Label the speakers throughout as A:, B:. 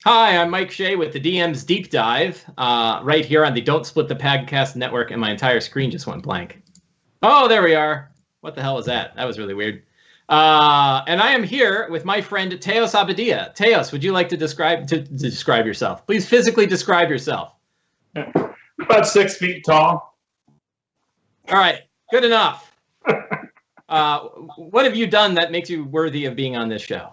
A: Hi, I'm Mike Shea with the DM's Deep Dive, right here on the Don't Split the Podcast Network, and my entire screen just went blank. Oh, there we are. What the hell was that? That was really weird. And I am here with my friend Teos Abadia. Teos, would you like to describe yourself? Please physically describe yourself.
B: About 6 feet tall.
A: All right, good enough. What have you done that makes you worthy of being on this show?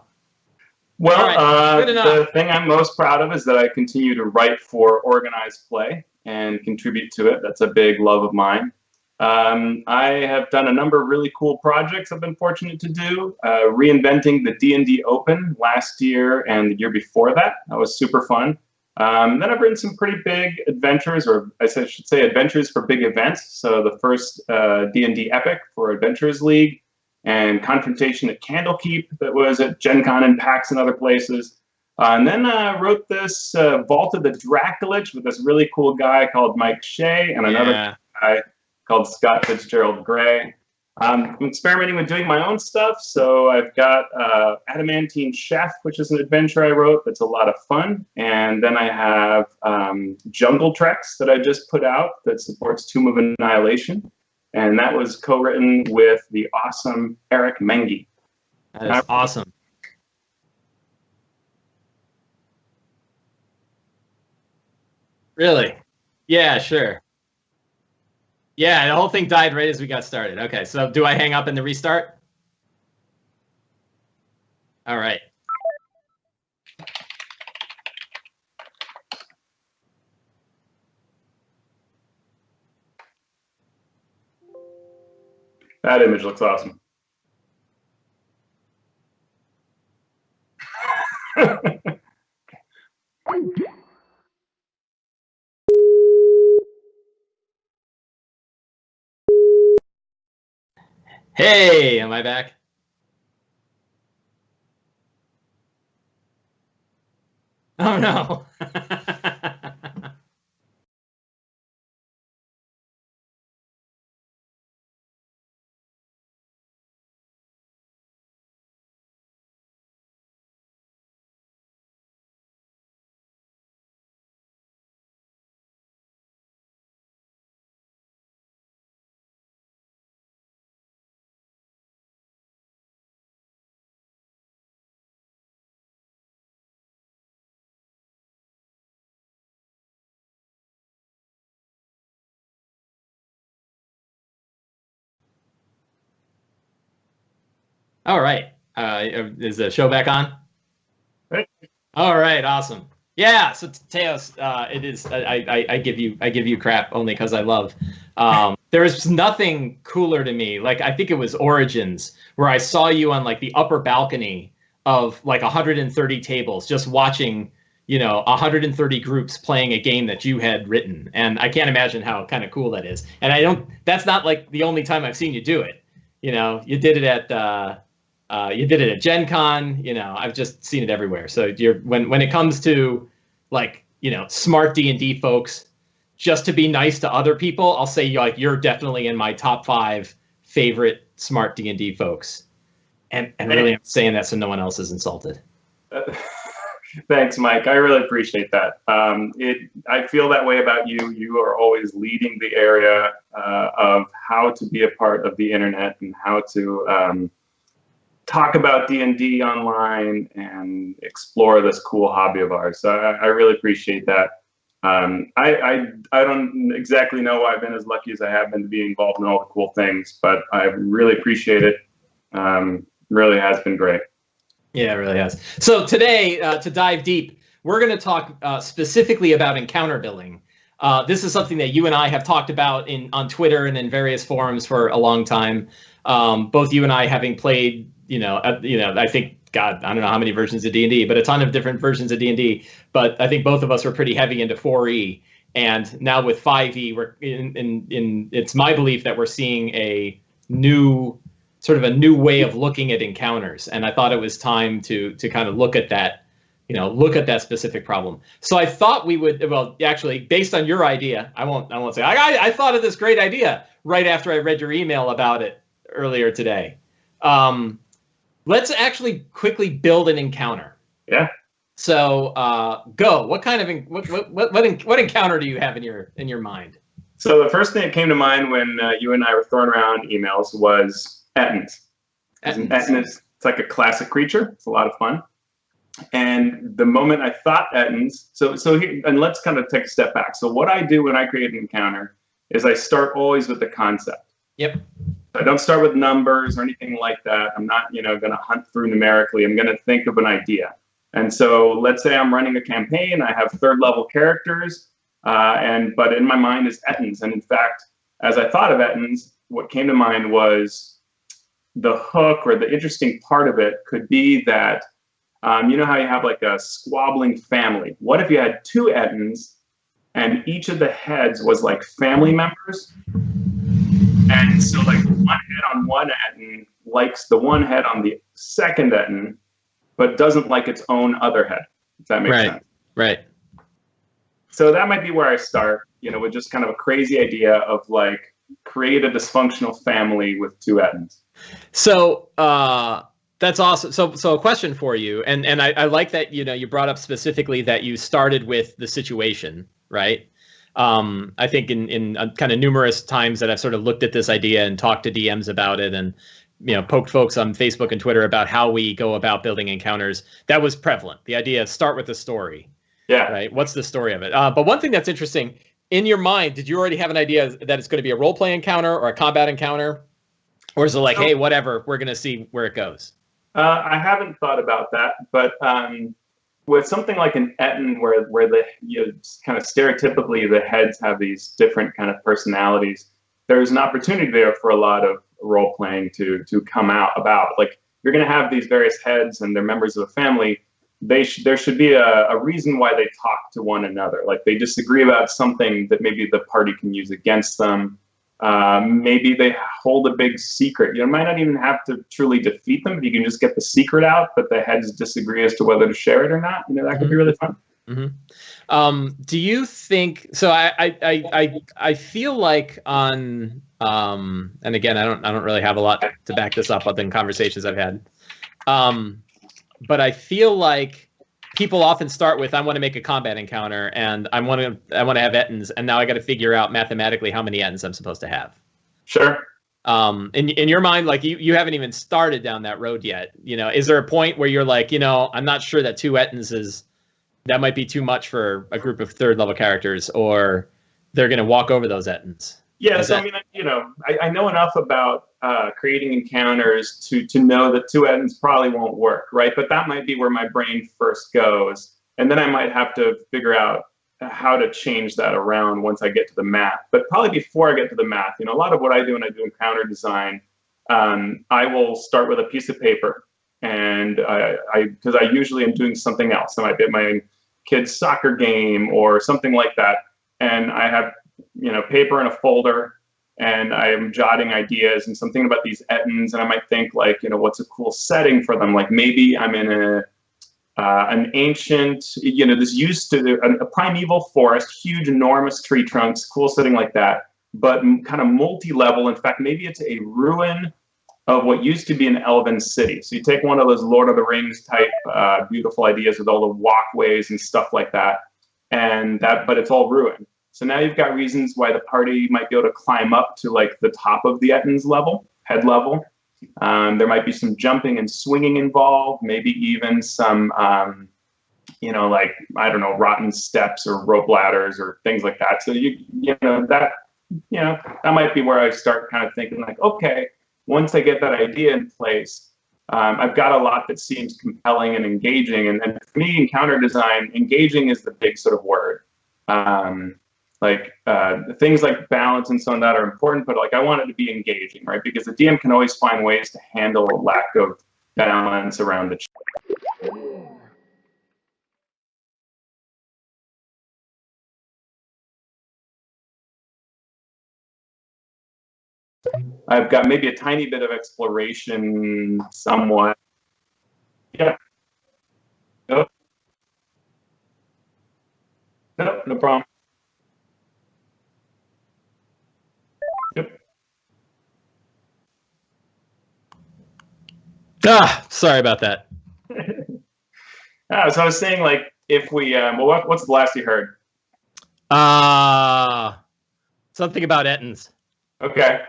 B: Well, right, the thing I'm most proud of is that I continue to write for Organized Play and contribute to it. That's a big love of mine. I have done a number of really cool projects I've been fortunate to do. Reinventing the D&D Open last year and the year before that. That was super fun. Then I've written some pretty big adventures, or I should say adventures for big events. So the first D&D Epic for Adventurers League, and Confrontation at Candlekeep that was at Gen Con and PAX and other places. And then I wrote this Vault of the Draculich with this really cool guy called Mike Shea and another guy called Scott Fitzgerald Gray. I'm experimenting with doing my own stuff, so I've got Adamantine Chef, which is an adventure I wrote that's a lot of fun. And then I have Jungle Treks that I just put out that supports Tomb of Annihilation. And that was co-written with the awesome Eric Mengi.
A: That is awesome. Really? Yeah, sure. Yeah, the whole thing died right as we got started. Okay, so do I hang up and the restart? All right.
B: That image looks awesome.
A: Hey, am I back? Oh no. All right. Is the show back on?
B: Right.
A: All right. Awesome. Yeah. So Teos, it is. I give you crap only because I love. There is nothing cooler to me. Like I think it was Origins where I saw you on like the upper balcony of like 130 tables, just watching 130 groups playing a game that you had written, and I can't imagine how kind of cool that is. And that's not like the only time I've seen you do it. You did it at Gen Con. I've just seen it everywhere. So when it comes to like smart D&D folks, just to be nice to other people, I'll say you're definitely in my top 5 favorite smart D&D folks. And really, I'm saying that so no one else is insulted.
B: Thanks, Mike. I really appreciate that. I feel that way about you. You are always leading the area of how to be a part of the internet and how to talk about D&D online and explore this cool hobby of ours. So I really appreciate that. I don't exactly know why I've been as lucky as I have been to be involved in all the cool things, but I really appreciate it. Really has been great.
A: Yeah, it really has. So today, to dive deep, we're going to talk specifically about encounter building. This is something that you and I have talked about on Twitter and in various forums for a long time. Both you and I having played, I think, God, I don't know how many versions of D&D, but a ton of different versions of D&D. But I think both of us were pretty heavy into 4E. And now with 5E, we're it's my belief that we're seeing a new way of looking at encounters. And I thought it was time to kind of look at that, look at that specific problem. So I thought we would, well, actually, based on your idea, I won't say, I thought of this great idea right after I read your email about it earlier today. Let's actually quickly build an encounter.
B: Yeah.
A: So go. What kind of what encounter do you have in your mind?
B: So the first thing that came to mind when you and I were throwing around emails was Ettins. Ettin is, it's like a classic creature. It's a lot of fun. And the moment I thought Ettins, so here, and let's kind of take a step back. So what I do when I create an encounter is I start always with the concept.
A: Yep.
B: I don't start with numbers or anything like that. I'm not, going to hunt through numerically. I'm going to think of an idea. And so let's say I'm running a campaign. I have third level characters, but in my mind is Ettins. And in fact, as I thought of Ettins, what came to mind was the hook, or the interesting part of it could be that, you know how you have like a squabbling family? What if you had two Ettins and each of the heads was like family members? And so like one head on one Ettin likes the one head on the second Ettin, but doesn't like its own other head, if that makes sense.
A: Right.
B: So that might be where I start, with just kind of a crazy idea of like create a dysfunctional family with two Ettins.
A: So that's awesome. So a question for you, and I like that you brought up specifically that you started with the situation, right? I think in kind of numerous times that I've sort of looked at this idea and talked to DMs about it, and poked folks on Facebook and Twitter about how we go about building encounters, that was prevalent. The idea of start with the story.
B: Yeah.
A: Right. What's the story of it? But one thing that's interesting, in your mind, did you already have an idea that it's going to be a role play encounter or a combat encounter? Or is it like, hey, whatever, we're going to see where it goes?
B: I haven't thought about that, but with something like an Ettin, where the kind of stereotypically the heads have these different kind of personalities, there's an opportunity there for a lot of role playing to come about. Like, you're going to have these various heads and they're members of a family. There should be a reason why they talk to one another. Like, they disagree about something that maybe the party can use against them. Maybe they hold a big secret. You might not even have to truly defeat them, but you can just get the secret out, but the heads disagree as to whether to share it or not. That could be really fun.
A: Mm-hmm. Do you think so? I feel like on and again, I don't really have a lot to back this up other than conversations I've had. But I feel like people often start with, I want to make a combat encounter, and I want to have Ettins, and now I got to figure out mathematically how many Ettins I'm supposed to have.
B: Sure.
A: In your mind, like you haven't even started down that road yet. Is there a point where you're like, I'm not sure that two Ettins that might be too much for a group of third level characters, or they're going to walk over those Ettins?
B: Yeah, so I know enough about creating encounters to know that two Ettins probably won't work, right? But that might be where my brain first goes. And then I might have to figure out how to change that around once I get to the math. But probably before I get to the math, a lot of what I do when I do encounter design, I will start with a piece of paper. And because I usually am doing something else. I might be at my kid's soccer game or something like that. And I have paper in a folder, and I am jotting ideas and something about these Ettins, and I might think like, what's a cool setting for them? Like, maybe I'm in an ancient, this used to a primeval forest, huge, enormous tree trunks, cool setting like that, but kind of multi-level. In fact, maybe it's a ruin of what used to be an elven city. So you take one of those Lord of the Rings type beautiful ideas with all the walkways and stuff like that, but it's all ruined. So now you've got reasons why the party might be able to climb up to like the top of the Ettin's level, head level. There might be some jumping and swinging involved, maybe even some, like, I don't know, rotten steps or rope ladders or things like that. So that might be where I start kind of thinking like, okay, once I get that idea in place, I've got a lot that seems compelling and engaging. And for me, encounter design, engaging is the big sort of word. Things like balance and so on that are important, but like I want it to be engaging, right? Because the DM can always find ways to handle a lack of balance around the. I've got maybe a tiny bit of exploration somewhat. Yeah. No, no problem. Yep.
A: Sorry about that.
B: So I was saying, like, if we, what's the last you heard?
A: Something about Ettins.
B: Okay.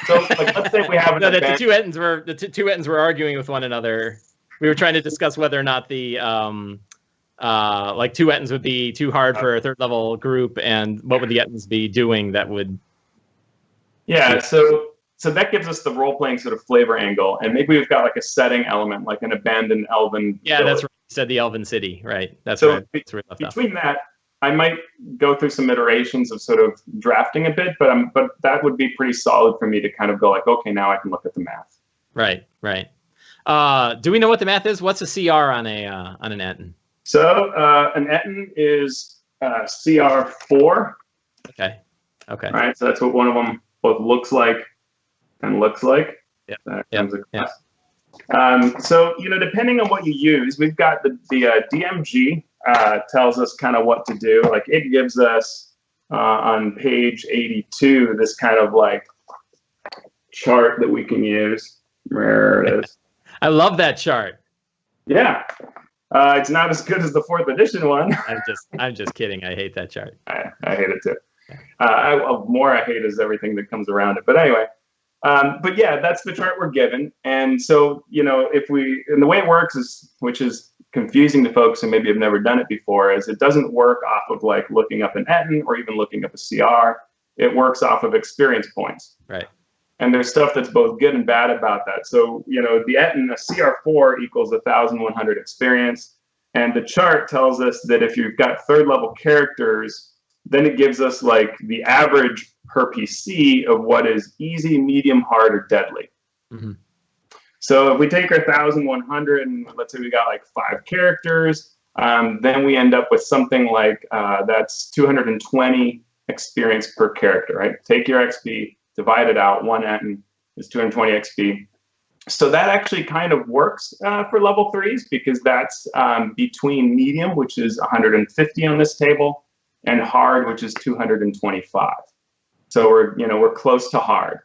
B: So, like, let's say we have an event.
A: The two Ettins were arguing with one another. We were trying to discuss whether or not the like 2 Ettins would be too hard for a 3rd level group, and what would the Ettins be doing that would.
B: Yeah. So that gives us the role playing sort of flavor angle, and maybe we've got like a setting element, like an abandoned elven.
A: Yeah,
B: village.
A: that's right. You said the Elven City, right? That's
B: so
A: right.
B: Between that, I might go through some iterations of sort of drafting a bit, but that would be pretty solid for me to kind of go like, okay, now I can look at the math.
A: Right. Do we know what the math is? What's a CR on an Ettin?
B: So an Ettin is CR 4.
A: Okay.
B: All right. So that's what one of them both looks like and looks like.
A: Yeah.
B: So depending on what you use, we've got the DMG. Tells us kind of what to do. Like it gives us on page 82 this kind of like chart that we can use. Where it is.
A: I love that chart.
B: Yeah, it's not as good as the 4th edition one.
A: I'm just kidding. I hate that chart.
B: I hate it too. More I hate is everything that comes around it. But anyway, but yeah, that's the chart we're given. And so and the way it works is, which is confusing to folks who maybe have never done it before, is it doesn't work off of like looking up an Ettin or even looking up a CR. It works off of experience points.
A: Right.
B: And there's stuff that's both good and bad about that. So, the Ettin, a CR4 equals 1,100 experience. And the chart tells us that if you've got 3rd level characters, then it gives us like the average per PC of what is easy, medium, hard, or deadly.
A: Mm-hmm.
B: So if we take our 1,100 and let's say we got like 5 characters, then we end up with something like that's 220 experience per character, right? Take your XP, divide it out. 1 Ettin is 220 XP. So that actually kind of works for level 3s because that's between medium, which is 150 on this table, and hard, which is 225. So we're close to hard.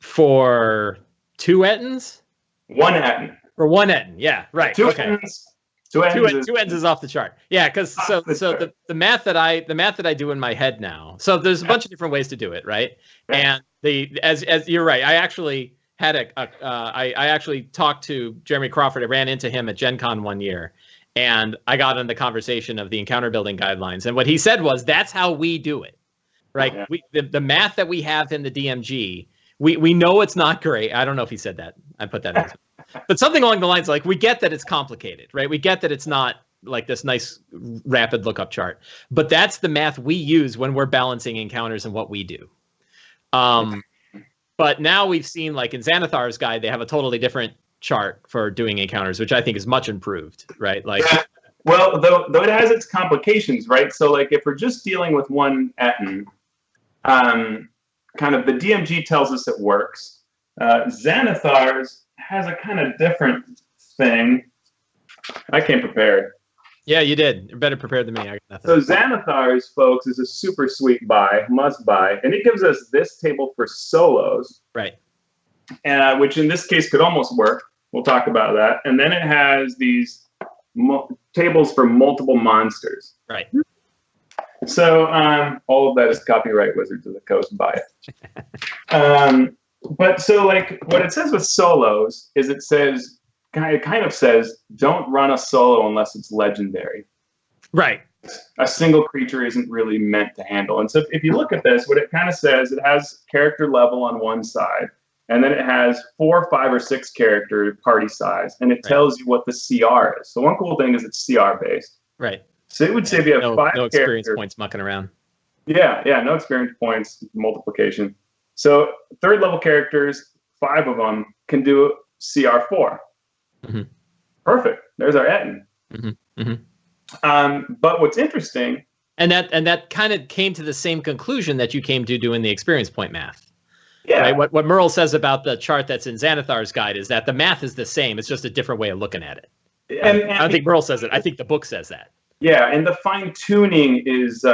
A: For 2 Ettins?
B: 1 Ettin.
A: For 1 Ettin, yeah, right.
B: 2
A: okay.
B: Ettins.
A: 2 Ettins is off the chart. Yeah, because the math that I do in my head now. So there's a bunch of different ways to do it, right?
B: Yeah.
A: And as you're right, I actually had I actually talked to Jeremy Crawford. I ran into him at Gen Con one year, and I got in the conversation of the encounter building guidelines. And what he said was, that's how we do it, right? Yeah. The math that we have in the DMG, we know it's not great. I don't know if he said that. I put that in. But something along the lines like, we get that it's complicated, right? We get that it's not like this nice rapid lookup chart. But that's the math we use when we're balancing encounters and what we do. But now we've seen, like in Xanathar's guide, they have a totally different chart for doing encounters, which I think is much improved, right? Like,
B: well, though it has its complications, right? So like if we're just dealing with 1 Ettin, kind of the DMG tells us it works. Xanathar's has a kind of different thing. I came prepared.
A: Yeah, you did. You're better prepared than me. I got nothing.
B: So Xanathar's, folks, is a super sweet buy, must buy, and it gives us this table for solos,
A: right?
B: Which in this case could almost work. We'll talk about that. And then it has these tables for multiple monsters,
A: right?
B: So all of that is copyright Wizards of the Coast buy it. But so like what it says with solos is it kind of says don't run a solo unless it's legendary.
A: Right.
B: A single creature isn't really meant to handle. And so if you look at this, what it kind of says, it has character level on one side, and then it has 4, 5, or 6 character party size, and it tells you what the CR is. So one cool thing is it's CR based.
A: Right.
B: So it would say if you have 5
A: no experience
B: characters,
A: points mucking around.
B: Yeah, no experience points, multiplication. So 3rd level characters, 5 of them can do CR4.
A: Mm-hmm.
B: Perfect. There's our Ettin.
A: Mm-hmm. Mm-hmm.
B: But what's interesting,
A: and that kind of came to the same conclusion that you came to doing the experience point math.
B: Yeah.
A: Right? What Merle says about the chart that's in Xanathar's guide is that the math is the same. It's just a different way of looking at it. And I don't think Merle says it. I think the book says that.
B: Yeah, and the fine tuning is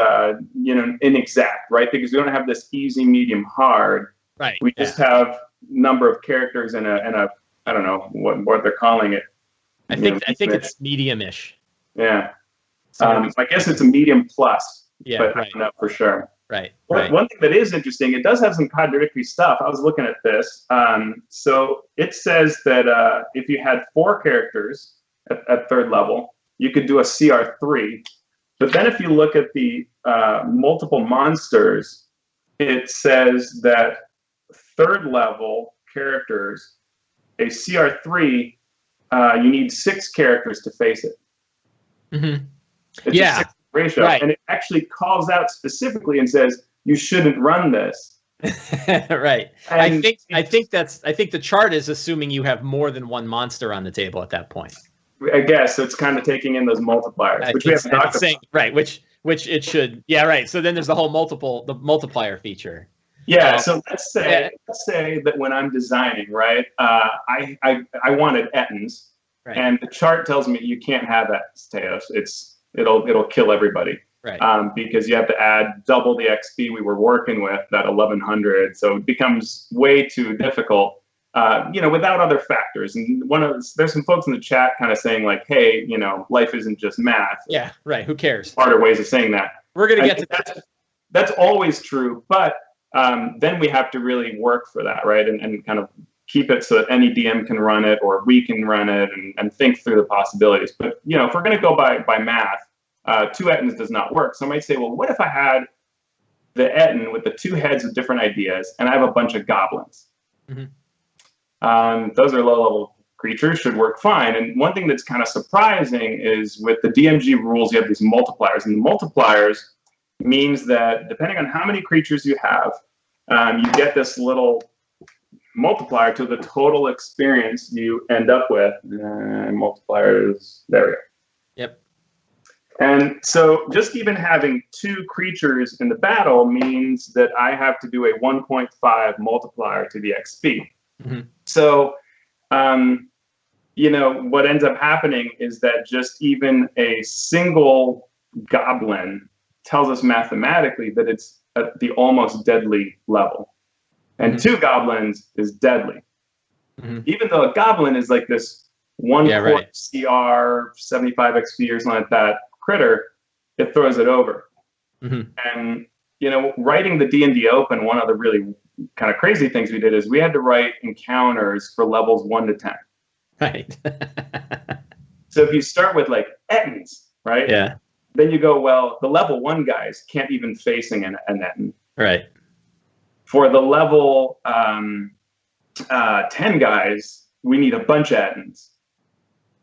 B: inexact, right? Because we don't have this easy, medium, hard.
A: Right.
B: We just have number of characters and a I don't know what they're calling it.
A: I think it's medium-ish.
B: Yeah. I guess it's a medium plus.
A: Yeah,
B: but
A: right.
B: I don't know for sure.
A: Right.
B: One thing that is interesting, it does have some contradictory stuff. I was looking at this. So it says that if you had 4 characters at 3rd level, you could do a CR3. But then if you look at the multiple monsters, it says that 3rd level characters, a CR3, you need 6 characters to face it.
A: Mm-hmm.
B: It's a 6 ratio, right. And it actually calls out specifically and says you shouldn't run this.
A: Right. And I think the chart is assuming you have more than one monster on the table at that point.
B: I guess it's kind of taking in those multipliers, which we haven't talked about.
A: Right, which it should. Yeah, right. So then there's the whole multiplier feature.
B: Yeah. So let's say that when I'm designing, right, I wanted ettins, right. And the chart tells me you can't have ettins, Teos. It'll kill everybody. Right. Because you have to add double the XP we were working with, that 1100. So it becomes way too difficult. Without other factors. And there's some folks in the chat kind of saying like, hey, life isn't just math.
A: Yeah, right. Who cares?
B: Smarter ways of saying that.
A: We're going to get to that.
B: That's always true. But then we have to really work for that, right? And kind of keep it so that any DM can run it or we can run it and think through the possibilities. But, if we're going to go by math, 2 ettins does not work. So I might say, well, what if I had the ettin with the 2 heads with different ideas and I have a bunch of goblins? Mm-hmm. Those are low-level creatures, should work fine. And one thing that's kind of surprising is with the DMG rules, you have these multipliers. And the multipliers means that depending on how many creatures you have, you get this little multiplier to the total experience you end up with. Multipliers, there we go.
A: Yep.
B: And so just even having 2 creatures in the battle means that I have to do a 1.5 multiplier to the XP. Mm-hmm. So, what ends up happening is that just even a single goblin tells us mathematically that it's at the almost deadly level. And mm-hmm. 2 goblins is deadly. Mm-hmm. Even though a goblin is like this 1 core CR, 75 XP or something like that critter, it throws it over. Mm-hmm. And, writing the D&D Open, one of the really kind of crazy things we did is we had to write encounters for levels 1 to 10.
A: Right.
B: So if you start with like ettins, right?
A: Yeah.
B: Then you go, well, the level 1 guys can't even facing an ettin.
A: Right.
B: For the level 10 guys, we need a bunch of ettins.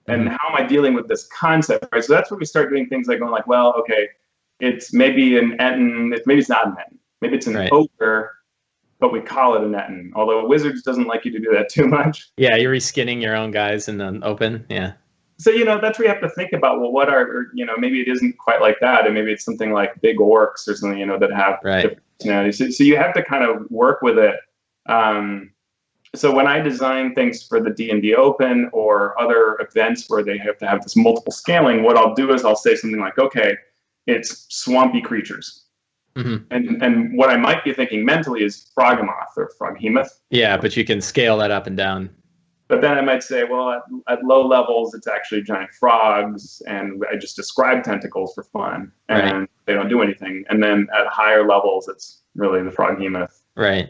B: And how am I dealing with this concept? Right. So that's where we start doing things like going like, well, okay, it's maybe an ettin, maybe it's not an ettin. Maybe it's an ogre, but we call it an ettin. Although Wizards doesn't like you to do that too much.
A: Yeah, you're reskinning your own guys in the open. Yeah.
B: So, that's where you have to think about, well, what are, maybe it isn't quite like that. And maybe it's something like big orcs or something, that have different personalities. So you have to kind of work with it. So when I design things for the D&D Open or other events where they have to have this multiple scaling, what I'll do is I'll say something like, okay, it's swampy creatures. Mm-hmm. And what I might be thinking mentally is Froghemoth or Froghemoth.
A: Yeah, but you can scale that up and down.
B: But then I might say, well, at low levels, it's actually giant frogs, and I just describe tentacles for fun, and they don't do anything. And then at higher levels, it's really the Froghemoth.
A: Right.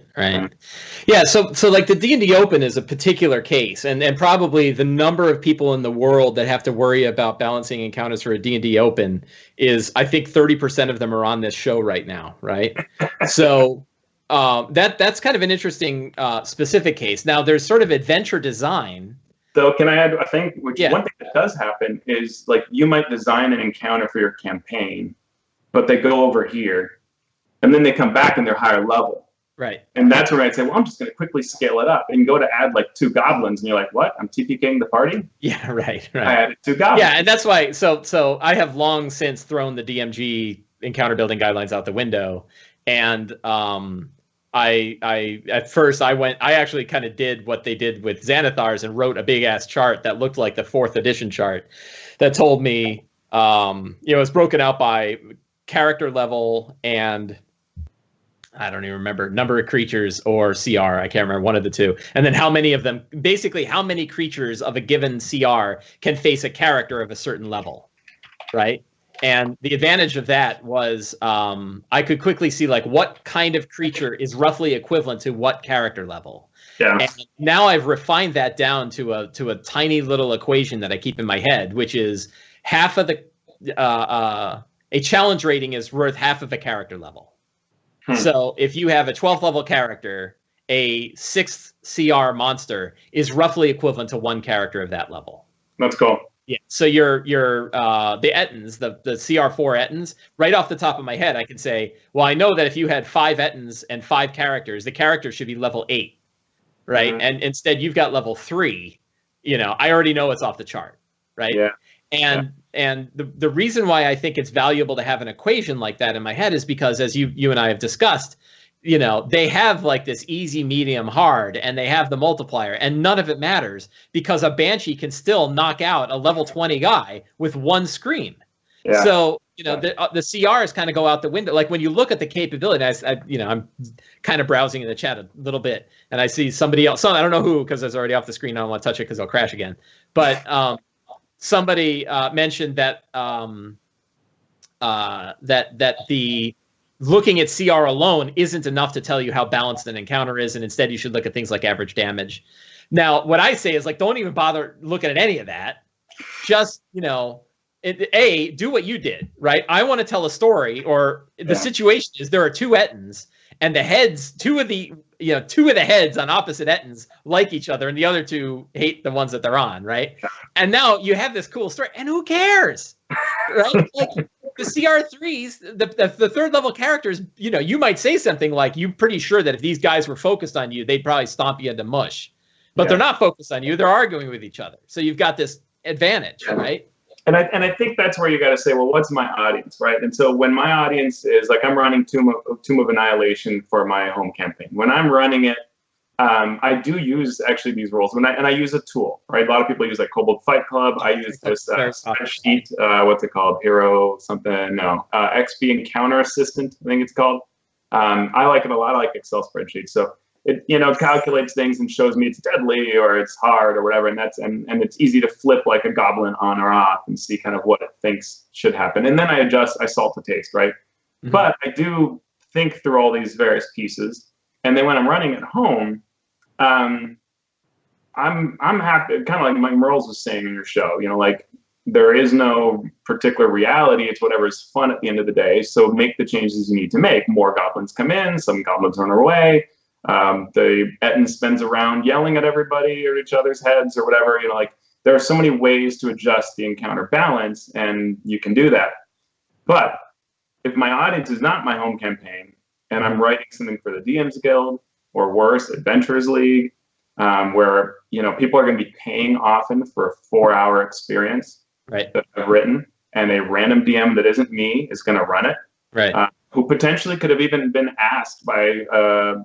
A: Yeah, so like the D&D Open is a particular case, and probably the number of people in the world that have to worry about balancing encounters for a D&D Open is, I think 30% of them are on this show right now, right? So that's kind of an interesting specific case. Now, there's sort of adventure design.
B: So can I add a thing? One thing that does happen is like you might design an encounter for your campaign, but they go over here, and then they come back and they're higher level.
A: Right.
B: And that's where I'd say, well, I'm just going to quickly scale it up and go to add like 2 goblins. And you're like, what? I'm TPKing the party?
A: Yeah, right.
B: I added 2 goblins.
A: Yeah, and that's why. So I have long since thrown the DMG encounter building guidelines out the window. And I at first I actually kind of did what they did with Xanathars and wrote a big ass chart that looked like the 4th edition chart that told me, it's broken out by character level and I don't even remember, number of creatures or CR. I can't remember, one of the two. And then how many of them, basically how many creatures of a given CR can face a character of a certain level, right? And the advantage of that was I could quickly see like what kind of creature is roughly equivalent to what character level.
B: Yeah.
A: And now I've refined that down to a tiny little equation that I keep in my head, which is half of the a challenge rating is worth half of a character level. So if you have a 12th level character, a 6th CR monster is roughly equivalent to one character of that level.
B: That's cool.
A: Yeah. So your the Ettins, the CR4 Ettins, right off the top of my head, I can say, well, I know that if you had 5 Ettins and 5 characters, the character should be level 8, right? Mm-hmm. And instead you've got level 3. You know, I already know it's off the chart, right?
B: Yeah.
A: And the reason why I think it's valuable to have an equation like that in my head is because, as you and I have discussed, you know, they have like this easy, medium, hard, and they have the multiplier, and none of it matters because a Banshee can still knock out a level 20 guy with one scream. Yeah. So, you know, the CRs kind of go out the window. Like when you look at the capability, I'm kind of browsing in the chat a little bit, and I see somebody else. I don't know who, because it's already off the screen. I don't want to touch it because I'll crash again. But somebody mentioned that that the looking at CR alone isn't enough to tell you how balanced an encounter is, and instead you should look at things like average damage. Now, what I say is, like, don't even bother looking at any of that. Just, you know, do what you did, right? I want to tell a story, or the situation is there are 2 Ettins, and the heads, two of the heads on opposite Ettins like each other, and the other 2 hate the ones that they're on, right? And now you have this cool story, and who cares, right? Like the CR3s, the 3rd level characters, you know, you might say something like, you're pretty sure that if these guys were focused on you, they'd probably stomp you into mush. But they're not focused on you; they're arguing with each other. So you've got this advantage, right?
B: And I think that's where you got to say, well, what's my audience, right? And so when my audience is like, I'm running Tomb of Annihilation for my home campaign. When I'm running it, I do use actually these rules, and I use a tool, right? A lot of people use like Kobold Fight Club. I use this spreadsheet. What's it called? Hero something? No, XP Encounter Assistant, I think it's called. I like it a lot. I like Excel spreadsheets. So it, you know, calculates things and shows me it's deadly or it's hard or whatever, and and it's easy to flip like a goblin on or off and see kind of what it thinks should happen, and then I salt to taste, right? Mm-hmm. But I do think through all these various pieces, and then when I'm running at home, I'm happy, kind of like Mike Merles was saying in your show, you know, like there is no particular reality. It's whatever's fun at the end of the day. So make the changes you need to make. More goblins come in, some goblins run away. The Ettin spins around yelling at everybody or each other's heads or whatever, you know, like there are so many ways to adjust the encounter balance, and you can do that. But if my audience is not my home campaign and I'm writing something for the DM's Guild or worse, Adventurers League, where, you know, people are going to be paying often for a 4-hour experience that I've written, and a random DM that isn't me is going to run it.
A: Right.
B: Who potentially could have even been asked by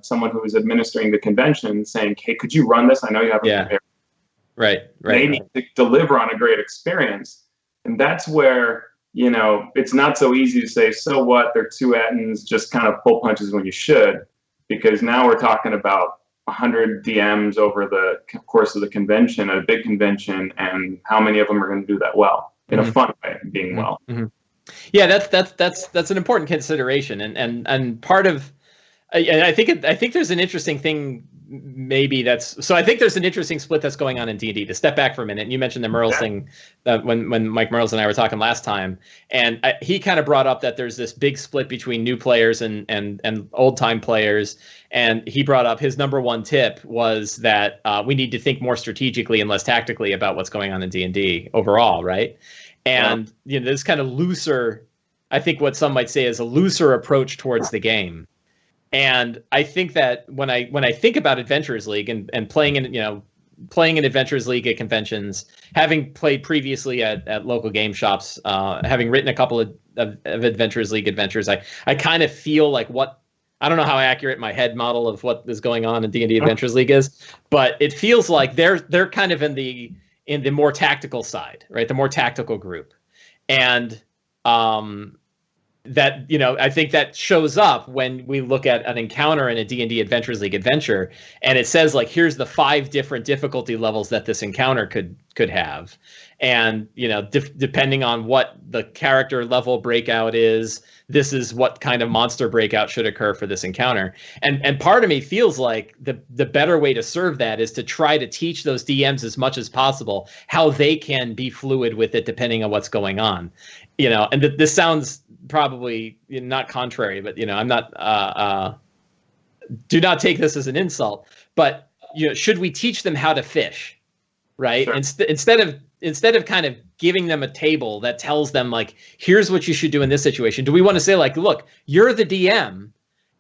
B: someone who is administering the convention, saying, "Hey, could you run this? I know you haven't prepared."
A: Right.
B: They need to deliver on a great experience, and that's where, you know, it's not so easy to say, "So what? They're 2 Ettins, just kind of pull punches when you should," because now we're talking about 100 DMs over the course of the convention, a big convention, and how many of them are going to do that well in a fun way, being well.
A: Mm-hmm. Yeah, that's an important consideration, and part of, I think there's an interesting thing, maybe I think there's an interesting split that's going on in D&D. To step back for a minute, and you mentioned the Merles thing when Mike Merles and I were talking last time, and he kind of brought up that there's this big split between new players and old time players, and he brought up his number one tip was that we need to think more strategically and less tactically about what's going on in D&D overall, right? And you know, this kind of looser, I think what some might say is a looser approach towards the game. And I think that when I think about Adventurers League and playing in Adventurers League at conventions, having played previously at local game shops, having written a couple of Adventurers League adventures, I kind of feel like I don't know how accurate my head model of what is going on in D&D Adventurers League is, but it feels like they're kind of in the more tactical side, right? The more tactical group. And that, I think that shows up when we look at an encounter in a D&D Adventures League adventure, and it says like, here's the 5 different difficulty levels that this encounter could have. And, depending on what the character level breakout is, this is what kind of monster breakout should occur for this encounter. And part of me feels like the better way to serve that is to try to teach those DMs as much as possible how they can be fluid with it depending on what's going on. And this sounds probably not contrary, but I'm not do not take this as an insult, but should we teach them how to fish, right? Sure. Instead of kind of giving them a table that tells them like, here's what you should do in this situation, do we want to say like, look, you're the DM,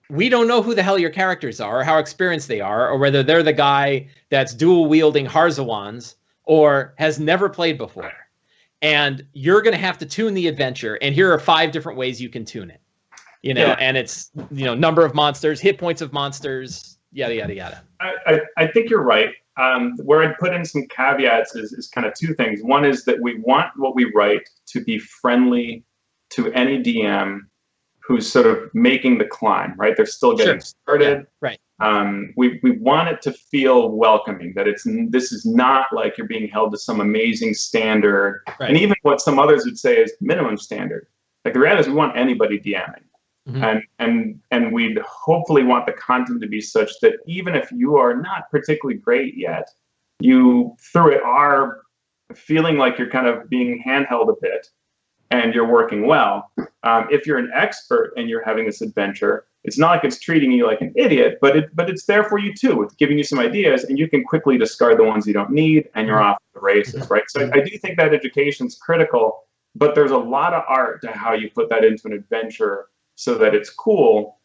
A: we don't know who the hell your characters are or how experienced they are, or whether they're the guy that's dual wielding Harzawans or has never played before. And you're going to have to tune the adventure. And here are 5 different ways you can tune it, and it's, number of monsters, hit points of monsters, yada, yada, yada.
B: I think you're right. Where I'd put in some caveats is kind of 2 things. One is that we want what we write to be friendly to any DM who's sort of making the climb, right? They're still getting started.
A: Yeah, right.
B: We want it to feel welcoming, that this is not like you're being held to some amazing standard, right. And even what some others would say is minimum standard. Like the reality is we want anybody DMing. Mm-hmm. And we'd hopefully want the content to be such that even if you are not particularly great yet, you through it are feeling like you're kind of being handheld a bit and you're working well. If you're an expert and you're having this adventure, it's not like it's treating you like an idiot, but it's there for you too. It's giving you some ideas, and you can quickly discard the ones you don't need, and you're off the races, right? So I do think that education's critical, but there's a lot of art to how you put that into an adventure so that it's cool,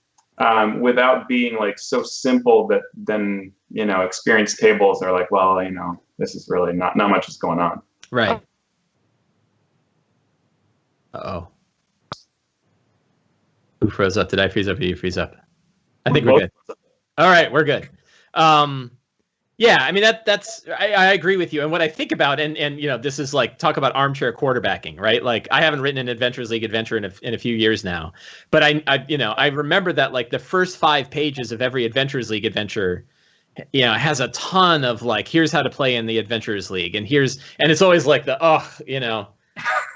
B: without being like so simple that then experienced tables are like, well, this is really not much is going on.
A: Right. Uh-oh. Who froze up? Did I freeze up or you freeze up? I think we're good. All right, we're good. Yeah, I mean I agree with you. And what I think about, and this is like, talk about armchair quarterbacking, right? Like I haven't written an Adventures League adventure in a few years now, but I remember that like the first 5 pages of every Adventures League adventure, has a ton of like, here's how to play in the Adventures League, and it's always like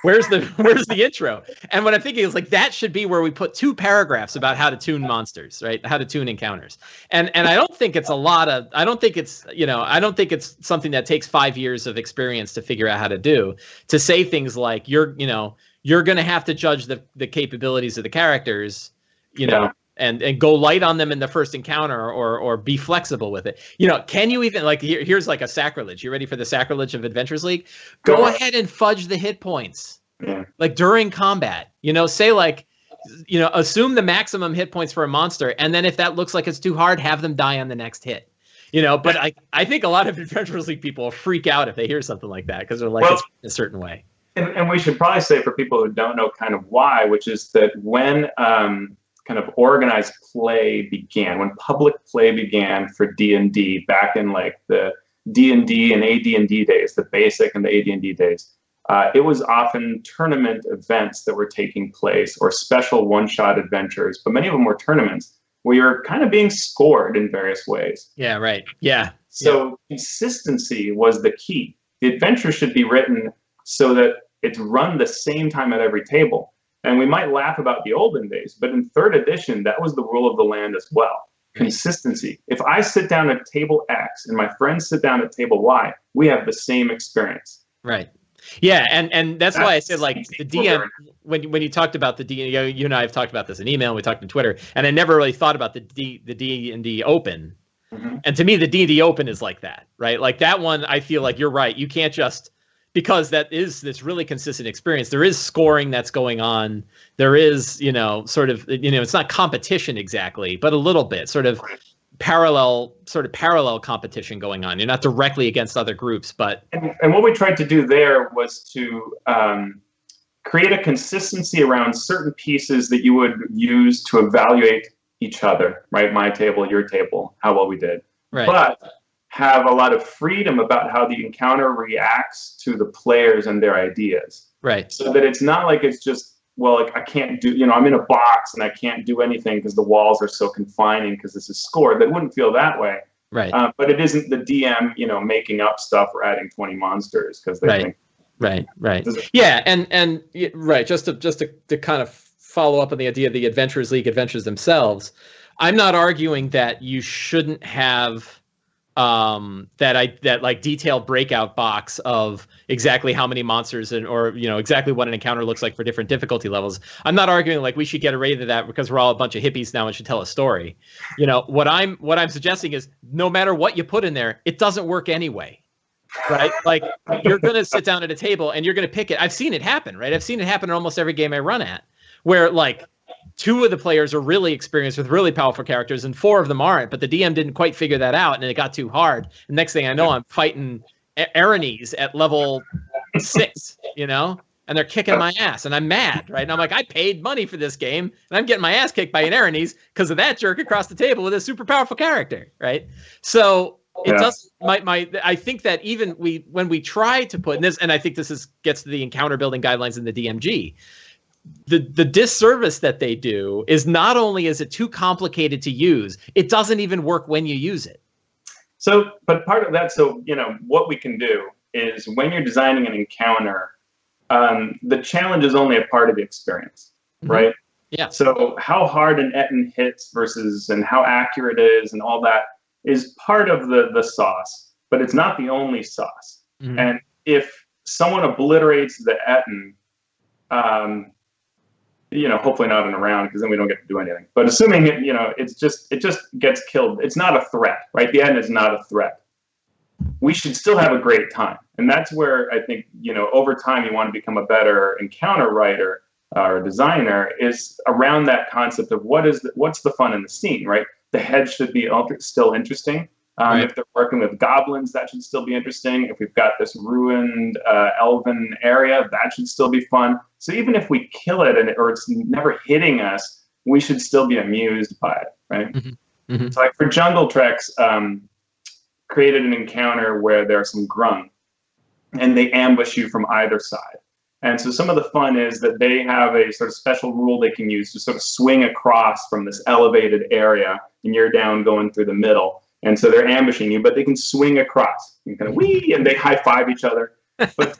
A: where's the intro? And what I'm thinking is like, that should be where we put 2 paragraphs about how to tune monsters, right? How to tune encounters. And I don't think it's I don't think it's something that takes 5 years of experience to figure out how to do, to say things like, you're going to have to judge the capabilities of the characters, and go light on them in the first encounter, or be flexible with it. Can you even, like, here's like a sacrilege. You ready for the sacrilege of Adventures League? Go ahead and fudge the hit points. Yeah. Like during combat, say like, assume the maximum hit points for a monster. And then if that looks like it's too hard, have them die on the next hit. But I think a lot of Adventures League people will freak out if they hear something like that, because they're like, it's a certain way.
B: And we should probably say, for people who don't know kind of why, which is that when, kind of organized play began, when public play began for D&D back in like the D&D and AD&D days, the basic and the AD&D days, it was often tournament events that were taking place, or special one-shot adventures, but many of them were tournaments where you're kind of being scored in various ways.
A: Yeah, right. Yeah.
B: So consistency was the key. The adventure should be written so that it's run the same time at every table. And we might laugh about the olden days, but in 3rd edition, that was the rule of the land as well. Consistency. If I sit down at table X and my friends sit down at table Y, we have the same experience.
A: Right. Yeah, and that's why I said, like, the DM, when you talked about the DM, you and I have talked about this in email, we talked on Twitter, and I never really thought about the D&D Open. Mm-hmm. And to me, the D&D Open is like that, right? Like that one, I feel like you're right. You can't just, because that is this really consistent experience. There is scoring that's going on. There is, sort of, it's not competition exactly, but a little bit, sort of parallel competition going on. You're not directly against other groups, but.
B: And what we tried to do there was to create a consistency around certain pieces that you would use to evaluate each other, right? My table, your table, how well we did.
A: Right.
B: But have a lot of freedom about how the encounter reacts to the players and their ideas.
A: Right.
B: So that it's not like it's just well, like I can't do, I'm in a box and I can't do anything because the walls are so confining because this is scored. That wouldn't feel that way.
A: Right.
B: But it isn't the DM, making up stuff or adding 20 monsters because they think.
A: Right. Yeah, and right. Just to kind of follow up on the idea of the Adventurers League adventures themselves, I'm not arguing that you shouldn't have that like detailed breakout box of exactly how many monsters or exactly what an encounter looks like for different difficulty levels. I'm not arguing like we should get rid of that because we're all a bunch of hippies now and should tell a story. What I'm suggesting is no matter what you put in there, it doesn't work anyway. Right? Like you're going to sit down at a table and you're going to pick it. I've seen it happen, right? I've seen it happen in almost every game I run at, where like 2 of the players are really experienced with really powerful characters and 4 of them aren't, but the DM didn't quite figure that out and it got too hard. The next thing I know, I'm fighting Erinys at level 6, and they're kicking my ass and I'm mad, right? And I'm like, I paid money for this game and I'm getting my ass kicked by an Erinys because of that jerk across the table with a super powerful character, right? So it does. I think that even when we try to put in this, and I think this gets to the encounter building guidelines in the DMG. The disservice that they do is not only is it too complicated to use, it doesn't even work when you use it.
B: So, but part of that, what we can do is when you're designing an encounter, the challenge is only a part of the experience, right?
A: Yeah.
B: So how hard an Etten hits and how accurate it is and all that is part of the sauce, but it's not the only sauce. And if someone obliterates the Etten, hopefully not in a round because then we don't get to do anything. But assuming it just gets killed, it's not a threat, right? The Etten is not a threat. We should still have a great time, and that's where I think over time you want to become a better encounter writer or designer is around that concept of what's the fun in the scene, right? The head should be still interesting. Right. If they're working with goblins, that should still be interesting. If we've got this ruined elven area, that should still be fun. So even if we kill it or it's never hitting us, we should still be amused by it, right? So like for Jungle Treks, created an encounter where there's some grung, and they ambush you from either side. And so some of the fun is that they have a sort of special rule they can use to sort of swing across from this elevated area, and you're down going through the middle. And so they're ambushing you, but they can swing across. You kind of wee, and they high five each other. But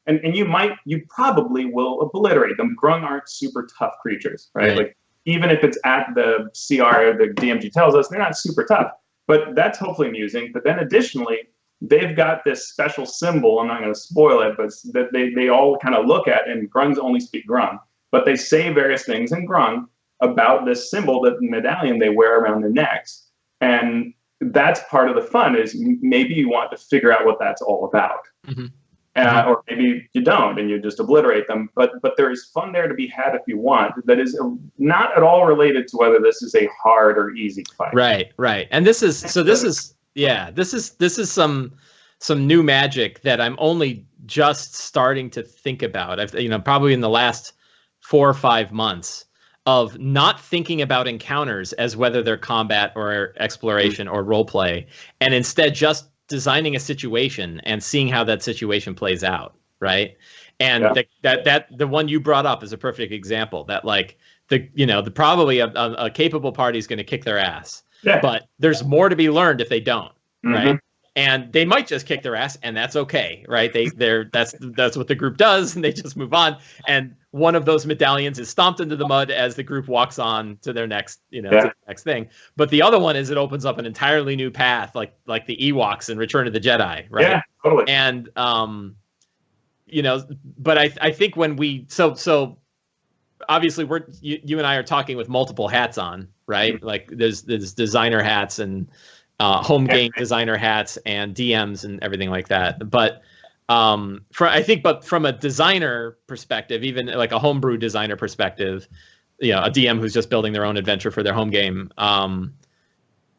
B: you probably will obliterate them. Grung aren't super tough creatures, right? Like even if it's at the CR, the DMG tells us they're not super tough. But that's hopefully amusing. But then additionally, they've got this special symbol. I'm not going to spoil it, but that they all kind of look at, and Grungs only speak Grung, but they say various things in Grung about this symbol, that medallion they wear around their necks. And that's part of the fun is maybe you want to figure out what that's all about. Or maybe you don't and you just obliterate them. But there is fun there to be had if you want that is not at all related to whether this is a hard or easy fight.
A: Right. And this is some new magic that I'm only just starting to think about. I've probably in the last 4 or 5 months of not thinking about encounters as whether they're combat or exploration or role play, and instead just designing a situation and seeing how that situation plays out, right? And the one you brought up is a perfect example. That like probably a capable party is going to kick their ass, but there's more to be learned if they don't, right? And they might just kick their ass, and that's okay, right? That's what the group does, and they just move on. And one of those medallions is stomped into the mud as the group walks on to their next, to the next thing. But the other one is it opens up an entirely new path, like the Ewoks in Return of the Jedi, right?
B: Yeah, totally.
A: And but I think when we so obviously you and I are talking with multiple hats on, right? Like there's designer hats and home game designer hats and DMs and everything like that. But from a designer perspective, even like a homebrew designer perspective, a DM who's just building their own adventure for their home game,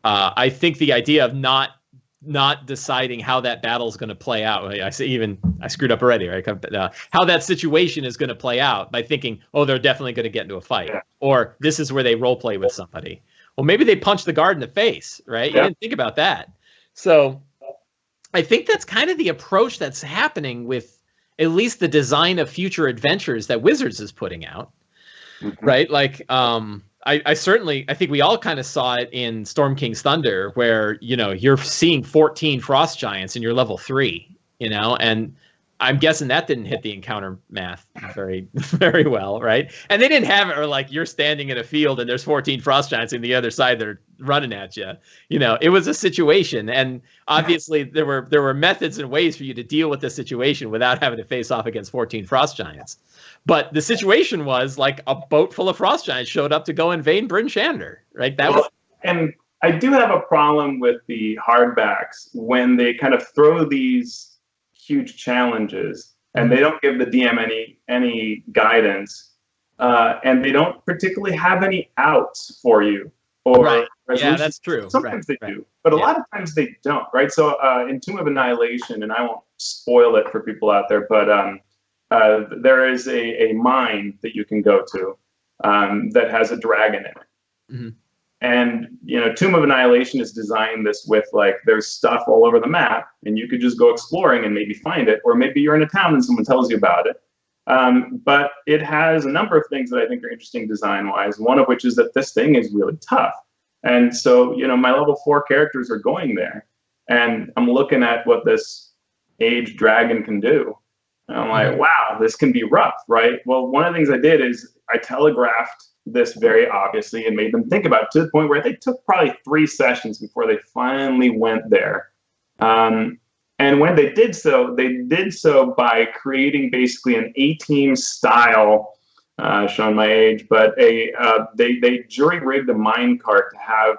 A: I think the idea of not deciding how that battle is going to play out. I screwed up already, right? How that situation is going to play out by thinking, oh, they're definitely going to get into a fight, or this is where they role play with somebody. Well, maybe they punch the guard in the face, right? You didn't think about that. So I think that's kind of the approach that's happening with at least the design of future adventures that Wizards is putting out, right? Like, I certainly, I think we all kind of saw it in Storm King's Thunder, where, you know, you're seeing 14 Frost Giants and you're level 3, you know, and I'm guessing that didn't hit the encounter math very, very well, right? And they didn't have it, or like you're standing in a field and there's 14 Frost Giants on the other side that are running at you. You know, it was a situation, and obviously there were methods and ways for you to deal with the situation without having to face off against 14 Frost Giants. But the situation was like a boat full of Frost Giants showed up to go invade Bryn Shander, right? That was.
B: And I do have a problem with the hardbacks when they kind of throw these huge challenges and they don't give the DM any guidance, and they don't particularly have any outs for you or resolutions.
A: Yeah, that's true.
B: Sometimes they do, but a lot of times they don't, right? So in Tomb of Annihilation, and I won't spoil it for people out there, but there is a mine that you can go to that has a dragon in it. And, you know, Tomb of Annihilation is designed this with, like, there's stuff all over the map, and you could just go exploring and maybe find it, or maybe you're in a town and someone tells you about it. But it has a number of things that I think are interesting design-wise, one of which is that this thing is really tough. And so, you know, my level 4 characters are going there, and I'm looking at what this aged dragon can do. And I'm like, wow, this can be rough, right? Well, one of the things I did is I telegraphed this very obviously and made them think about it, to the point where they took probably 3 sessions before they finally went there. And when they did so by creating basically an A-team style, showing my age, but they jury-rigged a mine cart to have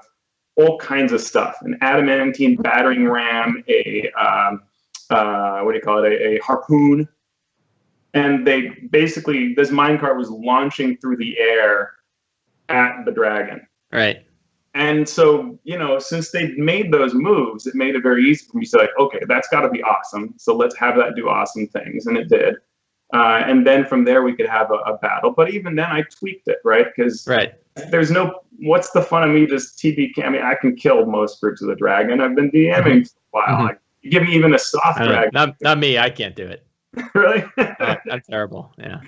B: all kinds of stuff: an adamantine battering ram, a harpoon. And they basically, this minecart was launching through the air at the dragon.
A: Right.
B: And so, you know, since they made those moves, it made it very easy for me to say, like, okay, that's got to be awesome. So let's have that do awesome things. And it did. And then from there, we could have a battle. But even then, I tweaked it, right? Because there's no, what's the fun of me just TPK? I mean, I can kill most groups of the dragon. I've been DMing for a while. Like, you give me even a soft dragon.
A: Not me. I can't do it.
B: Really?
A: I'm terrible. Yeah.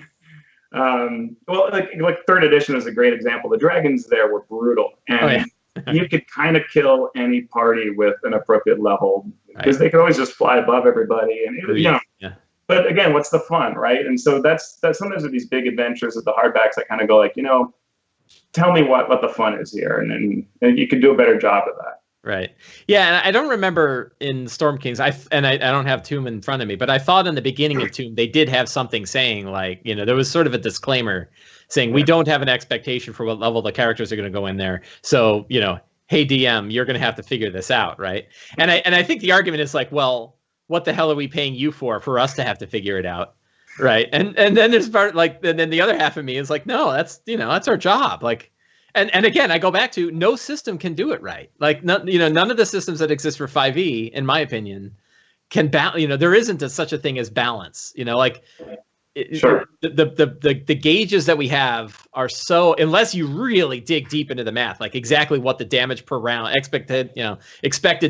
B: Well, like 3rd edition is a great example. The dragons there were brutal, and you could kind of kill any party with an appropriate level, because they could always just fly above everybody, and you know. Yeah. But again, what's the fun, right? And so that's sometimes with these big adventures with the hardbacks, I kind of go like, you know, tell me what the fun is here, and you could do a better job of that.
A: Right. Yeah, and I don't remember in Storm Kings, I don't have Tomb in front of me, but I thought in the beginning of Tomb, they did have something saying, like, you know, there was sort of a disclaimer saying, we don't have an expectation for what level the characters are going to go in there. So, you know, hey, DM, you're going to have to figure this out, right? And I think the argument is like, well, what the hell are we paying you for us to have to figure it out? Right. And then there's part, like, and then the other half of me is like, no, that's, you know, that's our job. Like, and again, I go back to, no system can do it right. Like, none of the systems that exist for 5e, in my opinion, can balance. You know, there isn't such a thing as balance. You know, like, the gauges that we have are so, unless you really dig deep into the math, like exactly what the damage per round, expected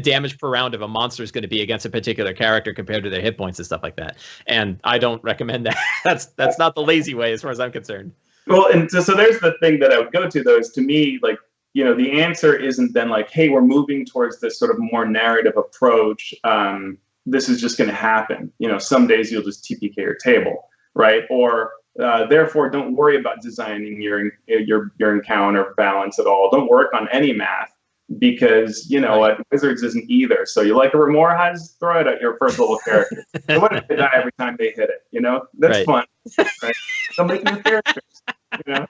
A: damage per round of a monster is going to be against a particular character compared to their hit points and stuff like that. And I don't recommend that. That's not the lazy way, as far as I'm concerned.
B: Well, and so there's the thing that I would go to, though, is, to me, like, you know, the answer isn't then like, hey, we're moving towards this sort of more narrative approach. This is just going to happen. You know, some days you'll just TPK your table, right? Or therefore, don't worry about designing your encounter balance at all. Don't work on any math, because, you know what, Wizards isn't either. So you like a Remora, just throw it at your first level character. So what if they die every time they hit it? You know, that's fun. Right? So make new characters. You know,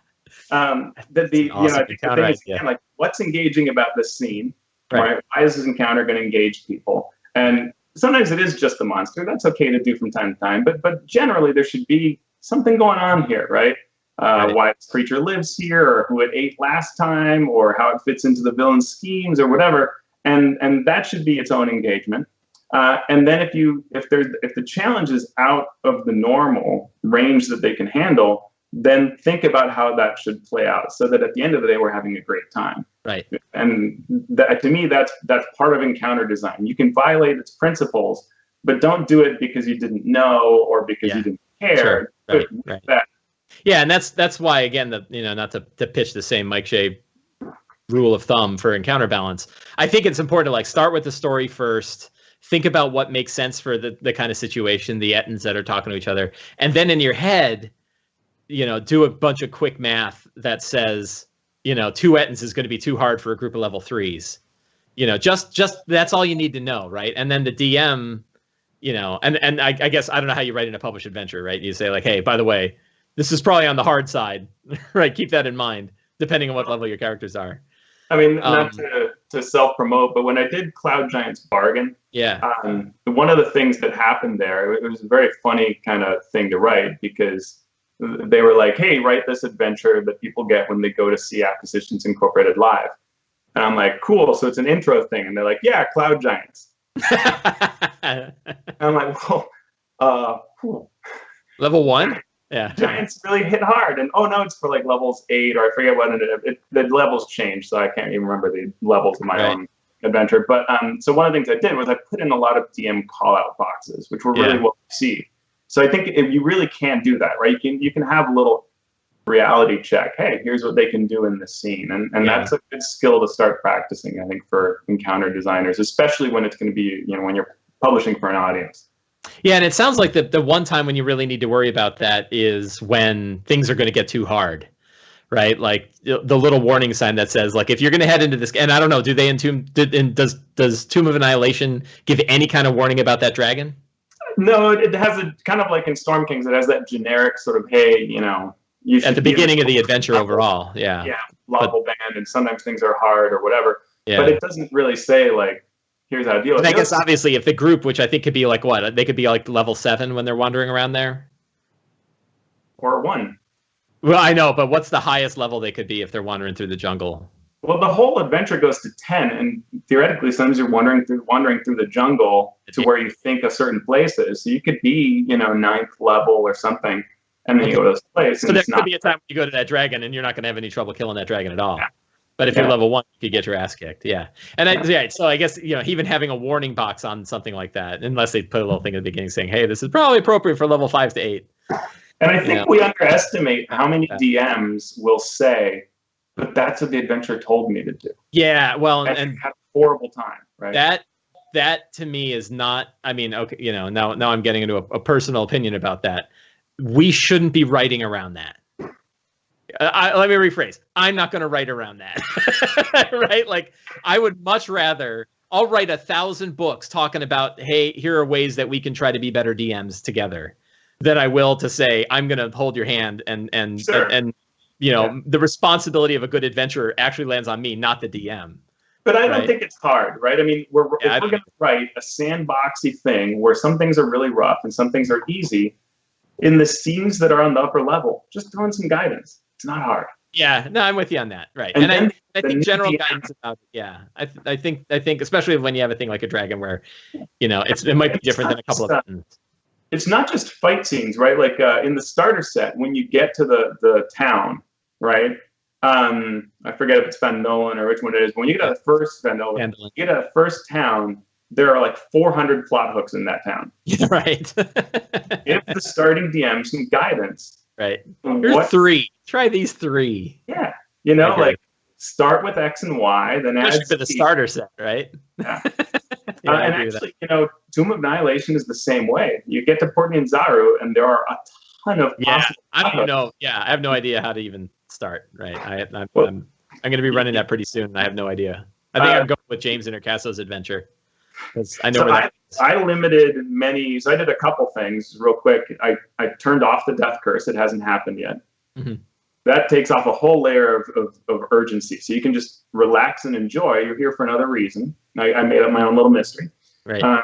B: the thing is, again, like, what's engaging about this scene? Right? Why is this encounter going to engage people? And sometimes it is just the monster. That's okay to do from time to time, but generally there should be something going on here, right? Why this creature lives here, or who it ate last time, or how it fits into the villain's schemes, or whatever. And that should be its own engagement. And then if the challenge is out of the normal range that they can handle, then think about how that should play out, so that at the end of the day, we're having a great time.
A: Right.
B: And that, to me, that's part of encounter design. You can violate its principles, but don't do it because you didn't know or because you didn't care.
A: Sure. Right. Yeah, and that's why, again, not to pitch the same Mike Shea rule of thumb for encounter balance. I think it's important to like start with the story first. Think about what makes sense for the kind of situation, the Ettins that are talking to each other, and then in your head, do a bunch of quick math that says, 2 Ettins is going to be too hard for a group of level 3s. Just that's all you need to know, right? And then the DM, and I guess I don't know how you write in a published adventure, right? You say like, hey, by the way, this is probably on the hard side, right? Keep that in mind, depending on what level your characters are.
B: I mean, not to self-promote, but when I did Cloud Giant's Bargain, one of the things that happened there, it was a very funny kind of thing to write, because they were like, hey, write this adventure that people get when they go to see Acquisitions Incorporated Live. And I'm like, cool, so it's an intro thing. And they're like, yeah, Cloud Giants. And I'm like, well,
A: level 1? Yeah.
B: Giants really hit hard. And no, it's for like levels 8, or I forget what the levels changed, so I can't even remember the levels of my own adventure. But so one of the things I did was I put in a lot of DM call-out boxes, which were really well received. So I think if you really can do that, right? You can have a little reality check. Hey, here's what they can do in this scene. And that's a good skill to start practicing, I think, for encounter designers, especially when it's going to be, when you're publishing for an audience.
A: Yeah, and it sounds like the one time when you really need to worry about that is when things are going to get too hard, right? Like the little warning sign that says, like, if you're going to head into this, and I don't know, do they does Tomb of Annihilation give any kind of warning about that dragon?
B: No, it has a kind of like in Storm Kings, it has that generic sort of, hey, you should
A: at the beginning of the adventure overall,
B: level band, and sometimes things are hard or whatever. But it doesn't really say like, here's how to deal with it.
A: And I guess obviously if the group, which I think could be like what, they could be like level 7 when they're wandering around there,
B: or 1.
A: Well, I know, but what's the highest level they could be if they're wandering through the jungle?
B: Well, the whole adventure goes to 10, and theoretically, sometimes you're wandering through the jungle to where you think a certain place is. So you could be, 9th level or something, and then you go to this place.
A: So there could be a time when you go to that dragon, and you're not going to have any trouble killing that dragon at all. Yeah. But if you're level 1, you could get your ass kicked. Yeah. And so I guess, even having a warning box on something like that, unless they put a little thing at the beginning saying, hey, this is probably appropriate for level 5 to 8.
B: And I think we underestimate how many DMs will say, but that's what the adventure told me to do.
A: Yeah, well, and
B: had a horrible time, right?
A: That to me is not, I mean, okay, now I'm getting into a personal opinion about that. We shouldn't be writing around that. Let me rephrase. I'm not going to write around that, right? Like, I would much rather, I'll write 1,000 books talking about, hey, here are ways that we can try to be better DMs together, than I will to say, I'm going to hold your hand and
B: sure.
A: The responsibility of a good adventurer actually lands on me, not the DM.
B: But I don't think it's hard, right? I mean, if we're going to write a sandboxy thing where some things are really rough and some things are easy, in the scenes that are on the upper level, just throw in some guidance. It's not hard.
A: Yeah, no, I'm with you on that, right? And I think general guidance about it. Yeah, I think especially when you have a thing like a dragon where, it might be different than a couple of things.
B: It's not just fight scenes, right? Like in the starter set, when you get to the town, right? I forget if it's Van Nolan or which one it is. But when you get to the first Van Nolan, you get to the first town, there are like 400 plot hooks in that town.
A: Yeah, right.
B: Give the starting DM some guidance.
A: Right. Here's 3. Try these 3.
B: Yeah. Like start with X and Y, then add
A: for the starter set, right?
B: Yeah. And actually, Tomb of Annihilation is the same way. You get to Port Nianzaru, and there are a ton of possible.
A: I don't even know. Yeah, I have no idea how to even start. Right. I'm going to be running that pretty soon, and I have no idea. I think I'm going with James Intercasso's adventure. I know
B: I limited many. So I did a couple things real quick. I turned off the death curse. It hasn't happened yet. Mm-hmm. That takes off a whole layer of urgency. So you can just relax and enjoy. You're here for another reason. I made up my own little mystery.
A: Right.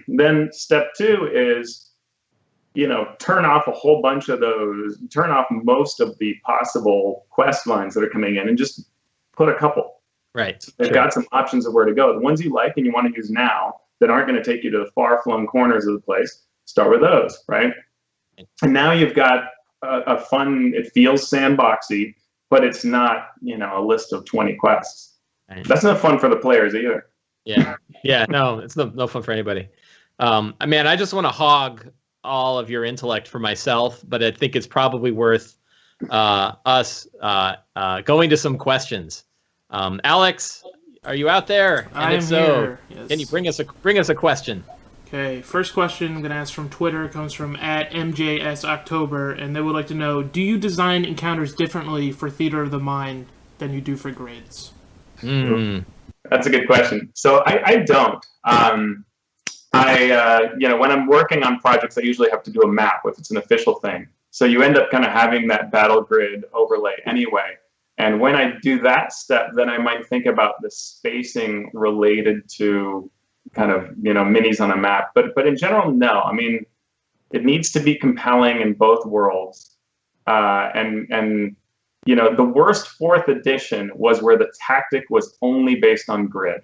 B: Then step 2 is, turn off a whole bunch of those. Turn off most of the possible quest lines that are coming in, and just put a couple.
A: Right.
B: So they've got some options of where to go. The ones you like and you want to use now that aren't going to take you to the far-flung corners of the place, start with those, right? And now you've got a fun, it feels sandboxy, but it's not, a list of 20 quests. Right. That's not fun for the players either.
A: Yeah. Yeah, no, it's no fun for anybody. I just want to hog all of your intellect for myself, but I think it's probably worth us going to some questions. Alex, are you out there?
C: And if so, here. Yes.
A: Can you bring us a question?
C: Okay, first question I'm going to ask from Twitter comes from @MJSOctober, and they would like to know, do you design encounters differently for Theater of the Mind than you do for grids?
B: That's a good question. So I don't. When I'm working on projects, I usually have to do a map if it's an official thing. So you end up kind of having that battle grid overlay anyway. And when I do that step, then I might think about the spacing related to kind of, minis on a map. But in general, no. I mean, it needs to be compelling in both worlds. The worst 4th edition was where the tactic was only based on grid.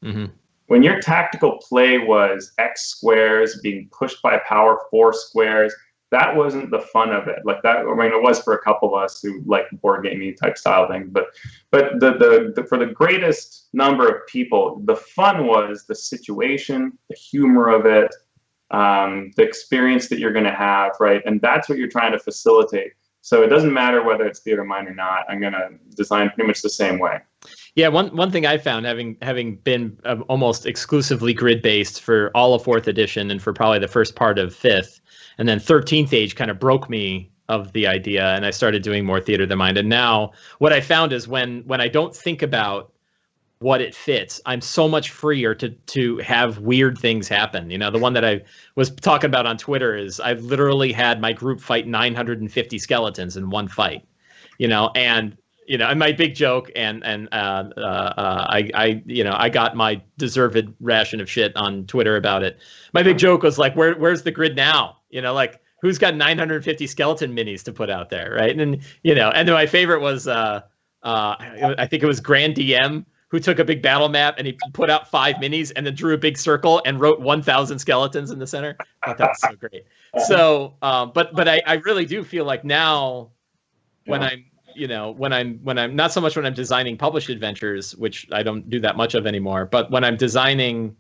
A: Mm-hmm.
B: When your tactical play was X squares being pushed by power 4 squares, that wasn't the fun of it. Like that, it was for a couple of us who like board gaming type style things, but the for the greatest number of people, the fun was the situation, the humor of it, the experience that you're going to have, right? And that's what you're trying to facilitate. So it doesn't matter whether it's Theater of Mind or not. I'm going to design pretty much the same way.
A: Yeah, one thing I found, having been almost exclusively grid-based for all of 4th edition and for probably the first part of 5th, and then 13th Age kind of broke me of the idea, and I started doing more Theater of the Mind. And now what I found is when I don't think about what it fits, I'm so much freer to have weird things happen. The one that I was talking about on Twitter is I've literally had my group fight 950 skeletons in one fight, and my big joke, and I got my deserved ration of shit on Twitter about it. My big joke was like, where's the grid now? Like who's got 950 skeleton minis to put out there, right? And and then my favorite was I think it was Grand DM, who took a big battle map and he put out 5 minis and then drew a big circle and wrote 1,000 skeletons in the center. I thought that was so great. So, but I really do feel like now when I'm not so much when I'm designing published adventures, which I don't do that much of anymore, but when I'm designing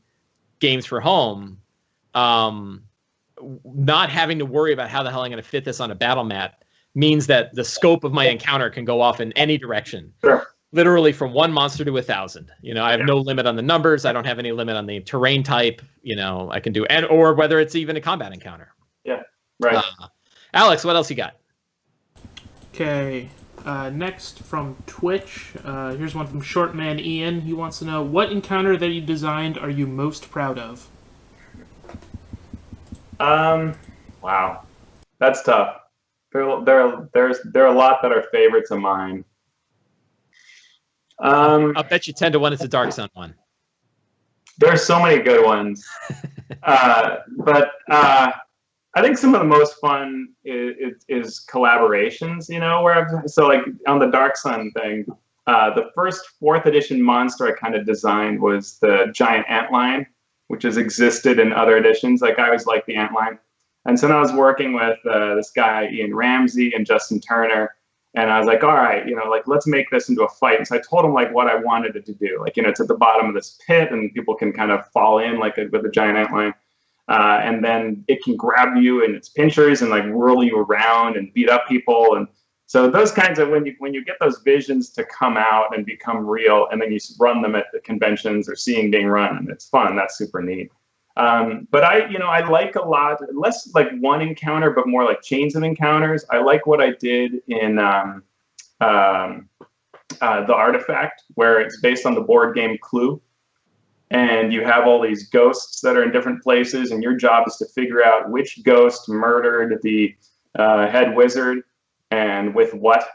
A: games for home, not having to worry about how the hell I'm going to fit this on a battle map means that the scope of my encounter can go off in any direction.
B: Sure.
A: Literally from 1 monster to 1,000. I have no limit on the numbers. I don't have any limit on the terrain type. I can do, or whether it's even a combat encounter.
B: Yeah, right.
A: Alex, what else you got?
C: Okay. Next from Twitch, here's one from Shortman Ian. He wants to know, what encounter that you designed are you most proud of?
B: Wow, that's tough. There are a lot that are favorites of mine.
A: I'll bet you 10 to 1 it's a Dark Sun one.
B: There are so many good ones, but I think some of the most fun is collaborations, so like on the Dark Sun thing, the first 4th edition monster I kind of designed was the giant antlion, which has existed in other editions. Like I always liked the antlion. And so then I was working with this guy, Ian Ramsey and Justin Turner. And I was like, all right, let's make this into a fight. And so I told him like what I wanted it to do. Like, it's at the bottom of this pit and people can kind of fall in with a giant antlion. And then it can grab you in its pinchers and like whirl you around and beat up people. And so those kinds of, when you get those visions to come out and become real, and then you run them at the conventions or seeing being run, and it's fun. That's super neat. But I like a lot, less like one encounter, but more like chains of encounters. I like what I did in the Artifact, where it's based on the board game Clue. And you have all these ghosts that are in different places, and your job is to figure out which ghost murdered the head wizard and with what.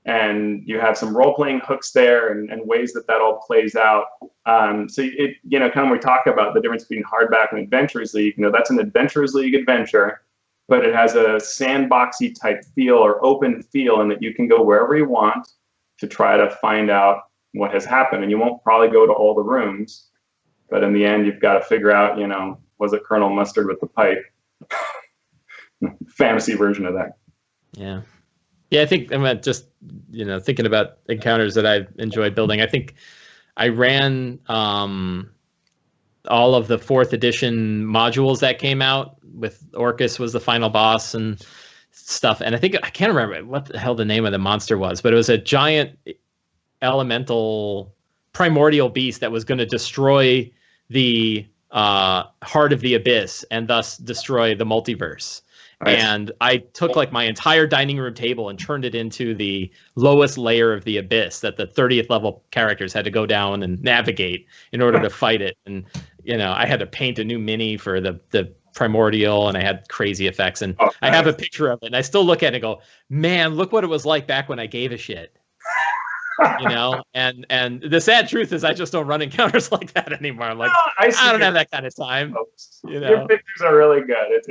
B: And you have some role-playing hooks there and ways that all plays out. So it, kind of when we talk about the difference between hardback and Adventurers League, that's an Adventurers League adventure, but it has a sandboxy type feel or open feel in that you can go wherever you want to try to find out what has happened. And you won't probably go to all the rooms, but in the end, you've got to figure out, was it Colonel Mustard with the pipe? Fantasy version of that.
A: Yeah. Yeah, I think I'm just, thinking about encounters that I've enjoyed building. I think I ran all of the 4th edition modules that came out. With Orcus was the final boss and stuff. And I can't remember what the hell the name of the monster was, but it was a giant elemental primordial beast that was going to destroy the heart of the abyss and thus destroy the multiverse. Right. And I took like my entire dining room table and turned it into the lowest layer of the abyss that the 30th level characters had to go down and navigate in order to fight it. And, I had to paint a new mini for the primordial, and I had crazy effects. And I have a picture of it, and I still look at it and go, man, look what it was like back when I gave a shit. And the sad truth is I just don't run encounters like that anymore. I'm like, I don't have that kind of time.
B: Your pictures are really good.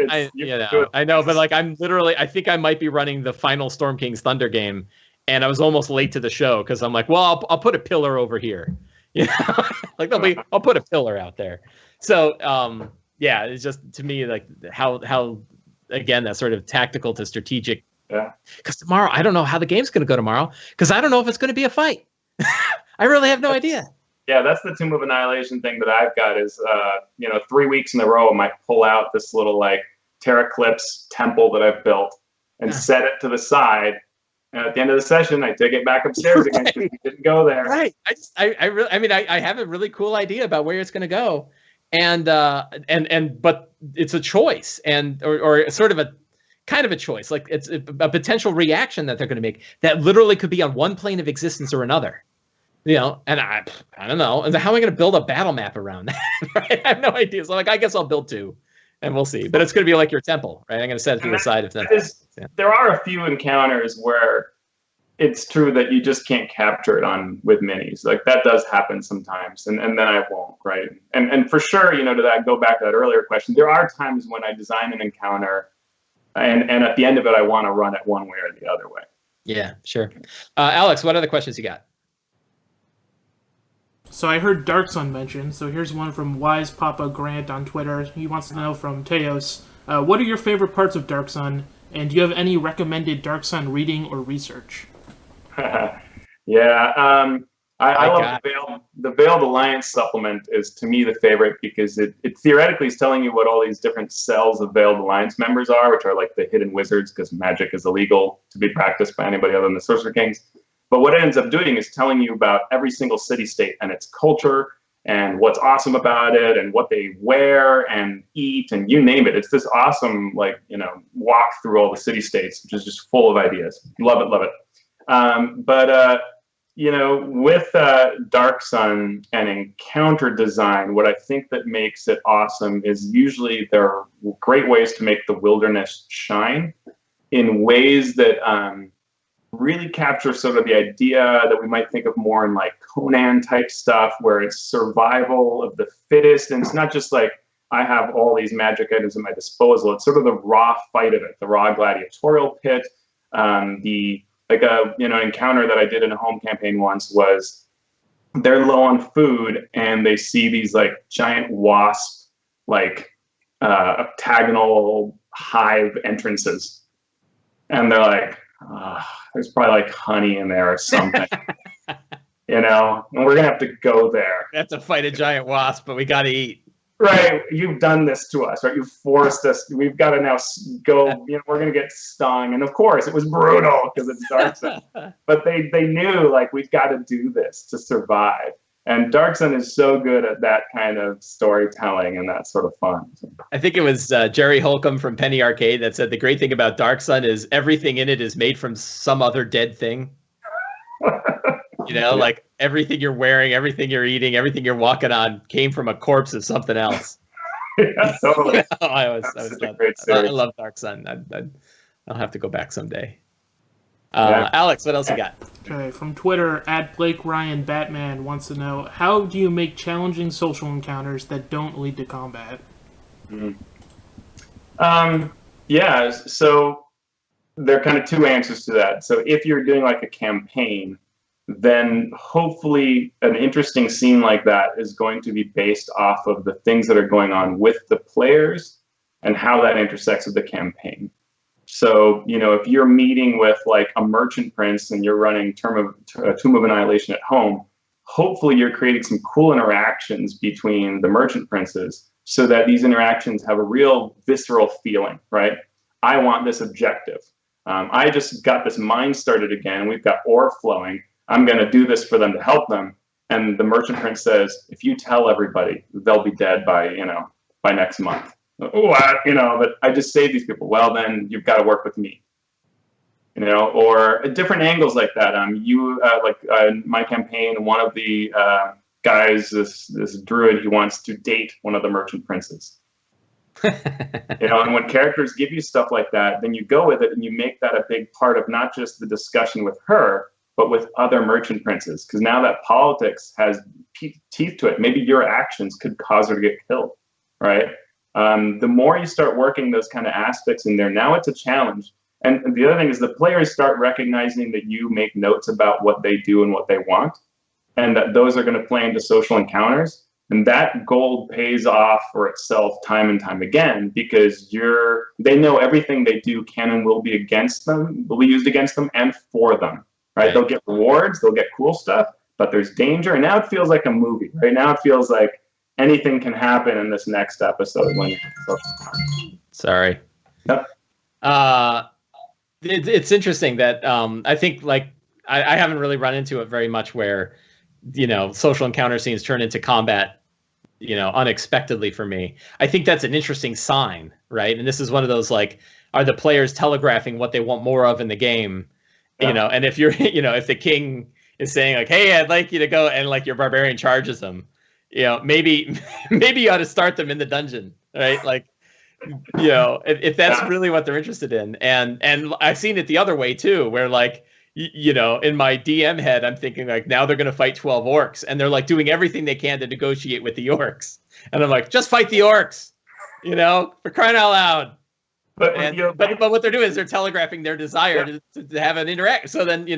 A: I know, but like I think I might be running the final Storm King's Thunder game, and I was almost late to the show because I'm like, well, I'll put a pillar over here. I'll put a pillar out there. So it's just, to me, like how again, that sort of tactical to strategic.
B: Yeah.
A: Because tomorrow, I don't know how the game's going to go tomorrow, because I don't know if it's going to be a fight. I really have no idea.
B: Yeah, that's the Tomb of Annihilation thing that I've got is, 3 weeks in a row, I might pull out this little like Terraclips temple that I've built and set it to the side. And at the end of the session, I take it back upstairs again because we didn't go there.
A: Right. I have a really cool idea about where it's going to go, but it's a choice or sort of a kind of a choice. Like it's a potential reaction that they're going to make that literally could be on one plane of existence or another. And I don't know. And how am I going to build a battle map around that? Right? I have no idea. So I guess I'll build 2. And we'll see. But it's going to be like your temple, right? I'm going to set it to the side of them.
B: There are a few encounters where it's true that you just can't capture it with minis. Like that does happen sometimes, and then I won't, right? And for sure, go back to that earlier question, there are times when I design an encounter, and at the end of it, I want to run it one way or the other way.
A: Yeah, sure. Alex, what other questions you got?
C: So I heard Dark Sun mentioned, so here's one from Wise Papa Grant on Twitter. He wants to know from Teos, what are your favorite parts of Dark Sun, and do you have any recommended Dark Sun reading or research?
B: I love the Veiled Alliance supplement is, to me, the favorite because it theoretically is telling you what all these different cells of Veiled Alliance members are, which are like the hidden wizards, because magic is illegal to be practiced by anybody other than the Sorcerer Kings. But what it ends up doing is telling you about every single city-state and its culture and what's awesome about it and what they wear and eat and you name it. It's this awesome, walk through all the city-states, which is just full of ideas. Love it, love it. With Dark Sun and encounter design, what I think that makes it awesome is usually there are great ways to make the wilderness shine in ways that really capture sort of the idea that we might think of more in like Conan type stuff, where it's survival of the fittest. And it's not just like I have all these magic items at my disposal. It's sort of the raw fight of it, the raw gladiatorial pit. An encounter that I did in a home campaign once was they're low on food and they see these like giant wasp, octagonal hive entrances. And they're like, there's probably like honey in there or something, and we're going to have to go there.
A: That's a fight a giant wasp, but we got to eat.
B: Right. You've done this to us, right? You've forced us. We've got to now go, we're going to get stung. And of course it was brutal because it's Dark Sun, but they knew like, we've got to do this to survive. And Dark Sun is so good at that kind of storytelling and that sort of fun.
A: I think it was Jerry Holcomb from Penny Arcade that said the great thing about Dark Sun is everything in it is made from some other dead thing. Like everything you're wearing, everything you're eating, everything you're walking on came from a corpse of something else.
B: Yeah, totally.
A: I love Dark Sun. I'll have to go back someday. Alex, what else you got?
C: Okay, from Twitter, @BlakeRyanBatman wants to know, how do you make challenging social encounters that don't lead to combat?
B: So there are kind of 2 answers to that. So if you're doing like a campaign, then hopefully an interesting scene like that is going to be based off of the things that are going on with the players and how that intersects with the campaign. So, if you're meeting with like a merchant prince and you're running Tomb of Annihilation at home, hopefully you're creating some cool interactions between the merchant princes so that these interactions have a real visceral feeling, right? I want this objective. I just got this mine started again. We've got ore flowing. I'm going to do this for them to help them. And the merchant prince says, if you tell everybody, they'll be dead by, by next month. But I just saved these people. Well, then you've got to work with me. Or different angles like that. My campaign, one of the guys, this druid, he wants to date one of the merchant princes. And when characters give you stuff like that, then you go with it and you make that a big part of not just the discussion with her, but with other merchant princes. Because now that politics has teeth to it, maybe your actions could cause her to get killed, right? The more you start working those kind of aspects in there, now it's a challenge. And the other thing is the players start recognizing that you make notes about what they do and what they want, and that those are going to play into social encounters. And that gold pays off for itself time and time again, because they know everything they do can and will be used against them and for them, right? They'll get rewards, they'll get cool stuff, but there's danger. And now it feels like a movie, right? Now it feels like anything can happen in this next episode.
A: Sorry.
B: Yep.
A: It's interesting that I think I haven't really run into it very much where social encounter scenes turn into combat unexpectedly for me. I think that's an interesting sign, right? And this is one of those are the players telegraphing what they want more of in the game? Yeah. And if you're if the king is saying hey, I'd like you to go, and your barbarian charges them, maybe you ought to start them in the dungeon, right? If that's really what they're interested in. And I've seen it the other way too, where in my DM head, I'm thinking now they're going to fight 12 orcs, and they're doing everything they can to negotiate with the orcs. And I'm just fight the orcs, for crying out loud. But what they're doing is they're telegraphing their desire to have an interaction. So then,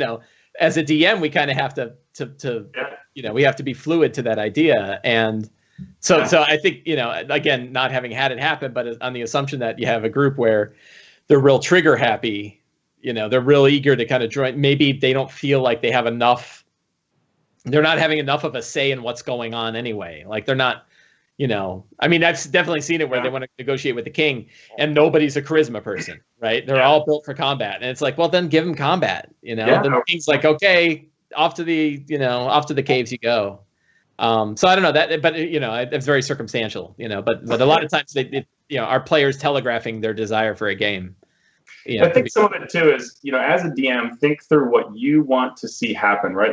A: as a DM, we kind of have to we have to be fluid to that idea. And so I think, again, not having had it happen, but on the assumption that you have a group where they're real trigger happy, they're real eager to kind of join. Maybe they don't feel like they have enough. They're not having enough of a say in what's going on anyway. They're not, I've definitely seen it where they want to negotiate with the king and nobody's a charisma person, right? They're all built for combat. And it's well, then give them combat, Then the king's okay, off to the caves you go. So I don't know that, but it's very circumstantial, but a lot of times our players telegraphing their desire for a game.
B: I think some of it too is, as a DM, think through what you want to see happen, right?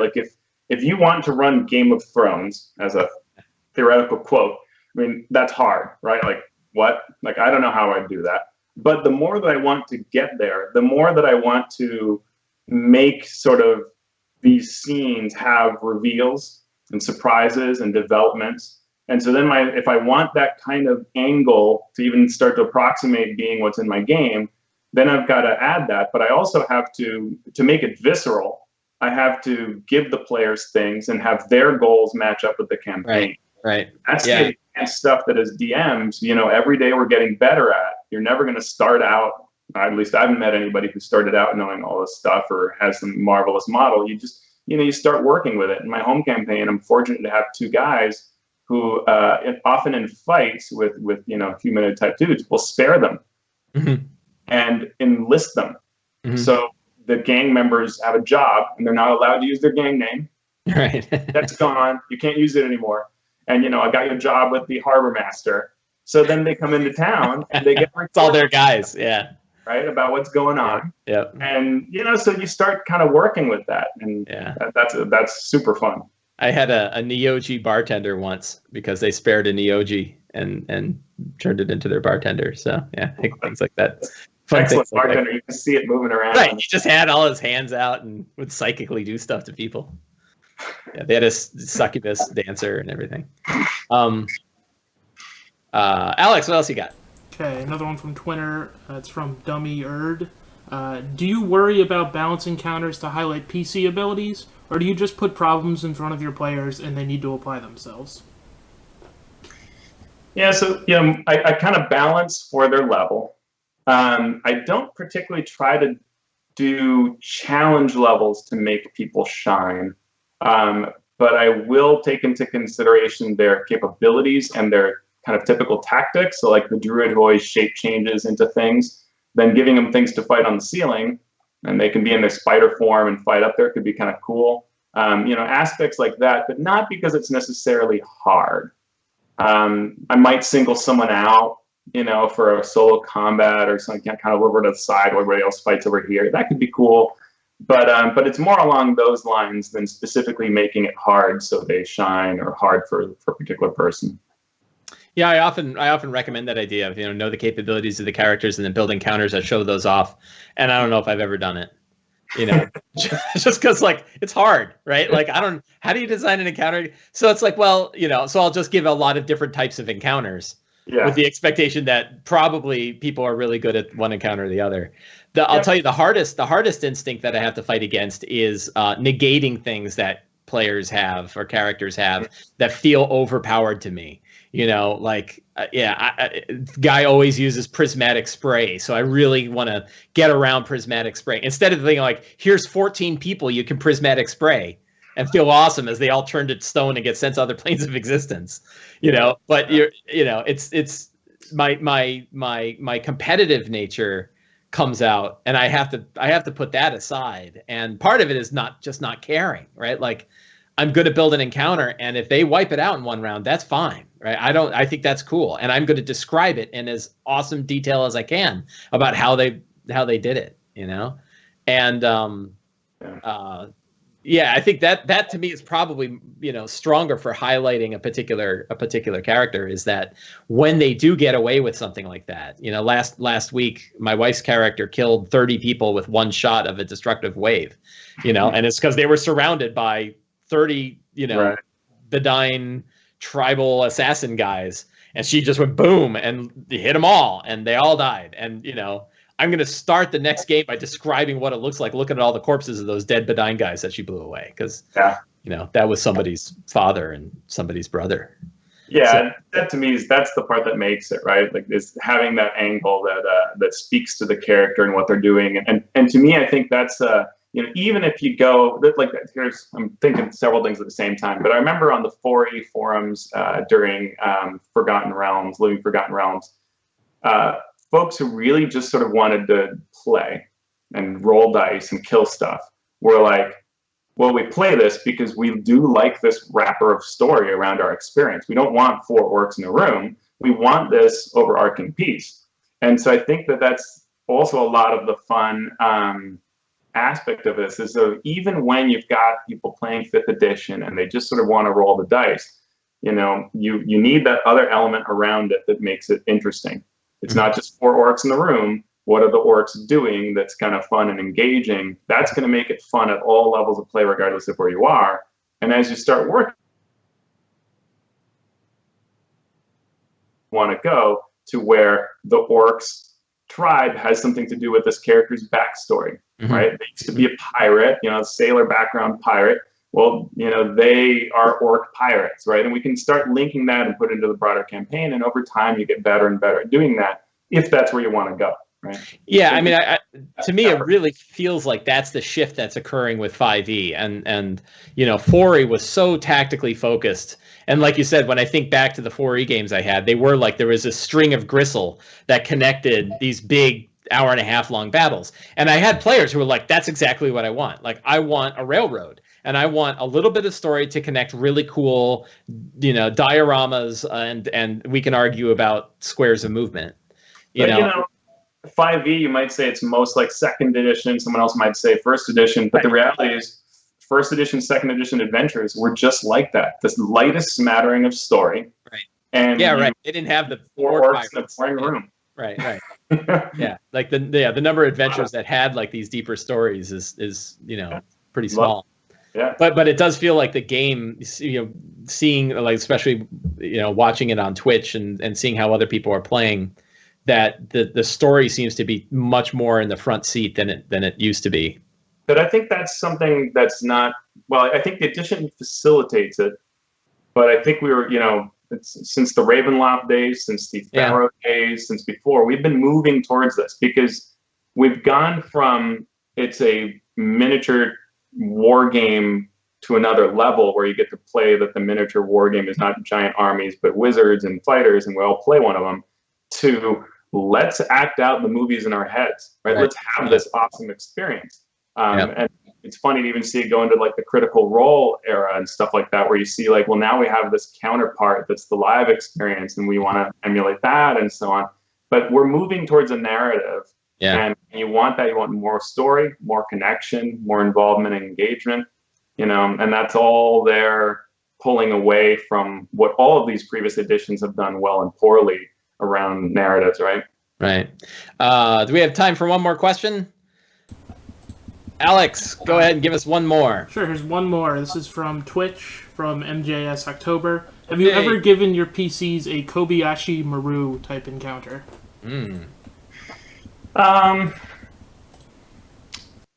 B: If you want to run Game of Thrones as a theoretical quote, that's hard, right? What? I don't know how I'd do that. But the more that I want to get there, the more that I want to make sort of these scenes have reveals and surprises and developments. And so then if I want that kind of angle to even start to approximate being what's in my game, then I've got to add that. But I also have to make it visceral, I have to give the players things and have their goals match up with the campaign.
A: Right.
B: That's the advanced stuff that as DMs, every day we're getting better at. You're never going to start out, at least I haven't met anybody who started out knowing all this stuff or has some marvelous model. You just you start working with it. In my home campaign, I'm fortunate to have two guys who, often in fights with humanoid type dudes, will spare them and enlist them. So the gang members have a job and they're not allowed to use their gang name.
A: Right.
B: That's gone. You can't use it anymore. And I got you a job with the harbor master. So then they come into town and they get
A: it's all their guys. Yeah.
B: Right, about what's going on.
A: Yeah.
B: And so you start kind of working with that, and that's super fun.
A: I had a Neogi bartender once because they spared a Neogi and turned it into their bartender. So things like that.
B: Excellent bartender. You can see it moving around.
A: Right. He just had all his hands out and would psychically do stuff to people. Yeah, they had a succubus dancer and everything. Alex, what else you got?
C: Okay, another one from Twitter. It's from Dummy Erd. Do you worry about balancing counters to highlight PC abilities, or do you just put problems in front of your players and they need to apply themselves?
B: Yeah, so I kind of balance for their level. I don't particularly try to do challenge levels to make people shine. but I will take into consideration their capabilities and their kind of typical tactics. So like the druid who always shape changes into things, then giving them things to fight on the ceiling, and they can be in their spider form and fight up there could be kind of cool. Aspects like that, but not because it's necessarily hard. I might single someone out, for a solo combat or something, kind of over to the side where everybody else fights over here. That could be cool. But it's more along those lines than specifically making it hard so they shine or hard for a particular person.
A: Yeah, I often recommend that idea of know the capabilities of the characters and then building counters that show those off. And I don't know if I've ever done it. Just because it's hard, right? How do you design an encounter? So it's so I'll just give a lot of different types of encounters with the expectation that probably people are really good at one encounter or the other. I'll tell you the hardest instinct that I have to fight against is negating things that players have or characters have that feel overpowered to me. Guy always uses prismatic spray, so I really want to get around prismatic spray instead of thinking here's 14 people you can prismatic spray and feel awesome as they all turn to stone and get sent to other planes of existence. But it's my competitive nature comes out, and I have to put that aside. And part of it is not caring, right? I'm good at building an encounter, and if they wipe it out in one round, that's fine, right? I think that's cool, and I'm going to describe it in as awesome detail as I can about how they did it, and I think that to me is probably stronger for highlighting a particular character, is that when they do get away with something like that. Last week my wife's character killed 30 people with one shot of a destructive wave, and it's because they were surrounded by 30, Bedine tribal assassin guys, and she just went boom and hit them all, and they all died. And I'm going to start the next game by describing what it looks like looking at all the corpses of those dead Bedine guys that she blew away, because that was somebody's father and somebody's brother.
B: That to me that's the part that makes it, right? Is having that angle that speaks to the character and what they're doing. And to me, I think that's even if you go I'm thinking several things at the same time, but I remember on the 4E forums during Living Forgotten Realms, folks who really just sort of wanted to play and roll dice and kill stuff were like, well, we play this because we do like this wrapper of story around our experience. We don't want 4 orcs in a room. We want this overarching piece. And so I think that's also a lot of the fun aspect of this, is so even when you've got people playing 5th edition and they just sort of want to roll the dice, you need that other element around it that makes it interesting. It's not just 4 orcs in the room. What are the orcs doing that's kind of fun and engaging? That's going to make it fun at all levels of play, regardless of where you are. And as you start working, want to go to where the orcs tribe has something to do with this character's backstory, right? They used to be a pirate, sailor background pirate. Well, they are orc pirates, right? And we can start linking that and put it into the broader campaign. And over time, you get better and better at doing that, if that's where you want to go, right? Yeah,
A: so, I mean, to me, it really feels like that's the shift that's occurring with 5e. And 4e was so tactically focused. And like you said, when I think back to the 4e games I had, they were there was a string of gristle that connected these big hour-and-a-half long battles. And I had players who were like, that's exactly what I want. I want a railroad. And I want a little bit of story to connect really cool, dioramas, and we can argue about squares of movement.
B: 5e, you might say it's most like 2nd edition. Someone else might say 1st edition. But the reality is, 1st edition, 2nd edition adventures were just like that. This lightest smattering of story.
A: Right.
B: And
A: right. They didn't have the
B: 4 orcs in a boring room.
A: Right. Yeah. The number of adventures that had these deeper stories is pretty small.
B: Yeah.
A: But it does feel like the game, seeing especially watching it on Twitch and seeing how other people are playing, that the story seems to be much more in the front seat than it used to be.
B: But I think that's something that's not, well, I think the edition facilitates it, but I think we were, since the Ravenloft days, since the Pharaoh days, since before, we've been moving towards this, because we've gone from it's a miniature war game to another level where you get to play that the miniature war game is not giant armies, but wizards and fighters, and we all play one of them, to let's act out the movies in our heads, right? Let's have this awesome experience. And it's funny to even see it go into like the Critical Role era and stuff like that, where you see like, well, now we have this counterpart that's the live experience and we want to emulate that and so on. But we're moving towards a narrative. And you want that. You want more story, more connection, more involvement and engagement, you know, and that's all they're pulling away from what all of these previous editions have done well and poorly around narratives, right?
A: Right. Do we have time for one more question? Alex, go ahead and give us one more.
C: Sure, here's one more. This is from Twitch, from MJS October. Have you ever given your PCs a Kobayashi Maru type encounter?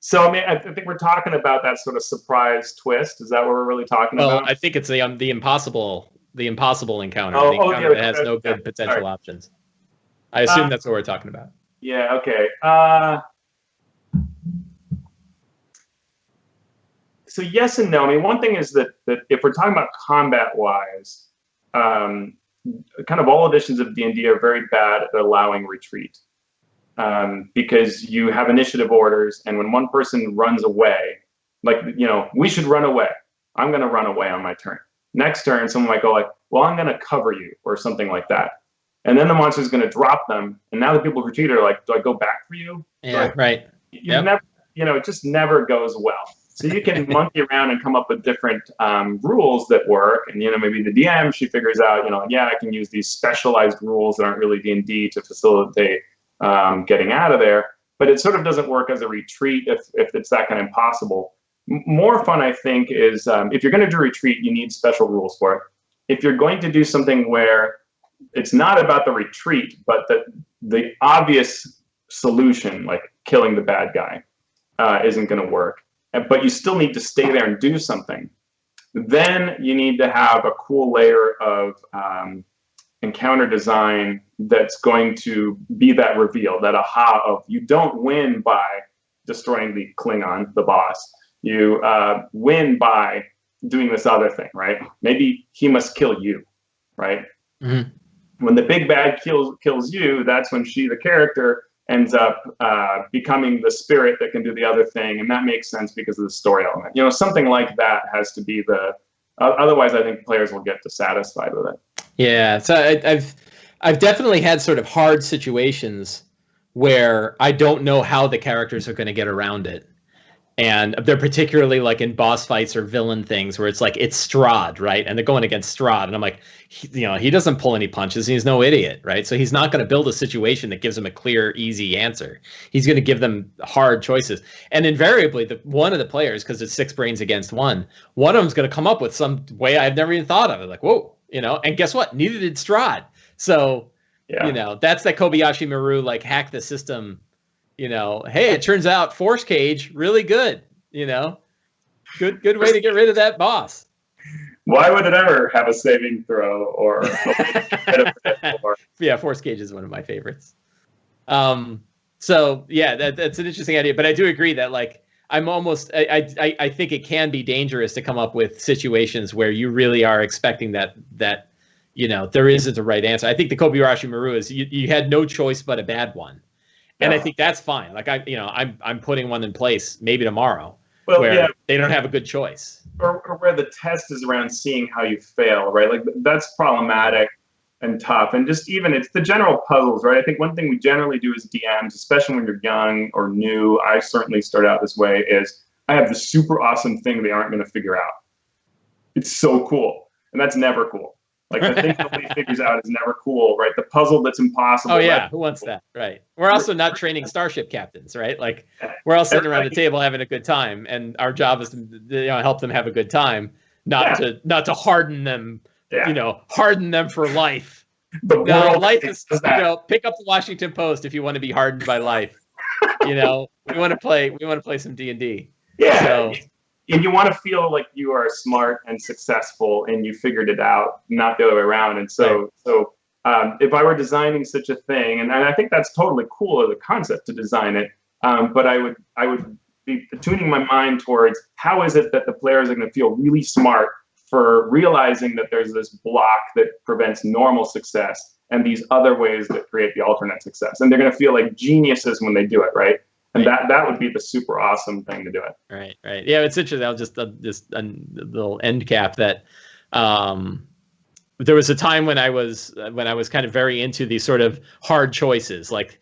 B: So, I mean, I think we're talking about that sort of surprise twist. Is that what we're really talking about?
A: Well, I think it's the impossible encounter. The encounter that has no good potential options. I assume that's what we're talking about.
B: Yeah, okay. So yes and no. I mean, one thing is that if we're talking about combat-wise, kind of all editions of D&D are very bad at allowing retreat. Because you have initiative orders, and when one person runs away, like, you know, we should run away. I'm going to run away on my turn. Next turn, someone might go like, well, I'm going to cover you, or something like that. And then the monster's going to drop them, and now the people who retreat are like, do I go back for you?
A: Yeah, right.
B: Never, you know, it just never goes well. So you can monkey around and come up with different rules that work. And, you know, maybe the DM, she figures out, you know, yeah, I can use these specialized rules that aren't really D&D to facilitate getting out of there, but it sort of doesn't work as a retreat if it's that kind of impossible. More fun, I think, is if you're going to do retreat, you need special rules for it. If you're going to do something where it's not about the retreat, but the obvious solution, like killing the bad guy, isn't going to work, but you still need to stay there and do something, then you need to have a cool layer of encounter design that's going to be that reveal, that aha of you don't win by destroying the Klingon, the boss. You win by doing this other thing, right? Maybe he must kill you, right? Mm-hmm. When the big bad kills you, that's when she, the character, ends up becoming the spirit that can do the other thing, and that makes sense because of the story element. You know, something like that has to be the. Otherwise, I think players will get dissatisfied with it.
A: Yeah, so I've definitely had sort of hard situations where I don't know how the characters are going to get around it. And they're particularly like in boss fights or villain things where it's like, it's Strahd, right? And they're going against Strahd. And I'm like, he doesn't pull any punches. He's no idiot, right? So he's not going to build a situation that gives them a clear, easy answer. He's going to give them hard choices. And invariably, one of the players, because it's 6 brains against one of them's going to come up with some way I've never even thought of it. Like, whoa, and guess what? Neither did Strahd. So, that's that Kobayashi Maru, like, hack the system. Hey, it turns out Force Cage, really good, good way to get rid of that boss.
B: Why would it ever have a saving throw or
A: Yeah, Force Cage is one of my favorites. So yeah, that's an interesting idea, but I do agree that like I think it can be dangerous to come up with situations where you really are expecting that there isn't a right answer. I think the Kobayashi Maru is you had no choice but a bad one. And I think that's fine. Like I'm putting one in place maybe tomorrow where they don't have a good choice.
B: Or where the test is around seeing how you fail, right? Like that's problematic and tough. And just even it's the general puzzles, right? I think one thing we generally do as DMs, especially when you're young or new, I certainly start out this way, is I have this super awesome thing they aren't going to figure out. It's so cool. And that's never cool. Like the thing nobody figures out is never cool, right? The puzzle that's impossible.
A: Oh yeah, who wants that, right? We're also not training starship captains, right? Like we're all sitting around the table having a good time, and our job is to help them have a good time, not to harden them, harden them for life. Life is pick up the Washington Post if you want to be hardened by life. We want to play some D&D.
B: Yeah. So, and you want to feel like you are smart and successful and you figured it out, not the other way around. And so if I were designing such a thing, and I think that's totally cool as a concept to design it, but I would be tuning my mind towards how is it that the players are going to feel really smart for realizing that there's this block that prevents normal success and these other ways that create the alternate success. And they're going to feel like geniuses when they do it, right? And that would be the super awesome thing to do it.
A: Right. Yeah, it's interesting. I'll just a little end cap that there was a time when I was kind of very into these sort of hard choices, like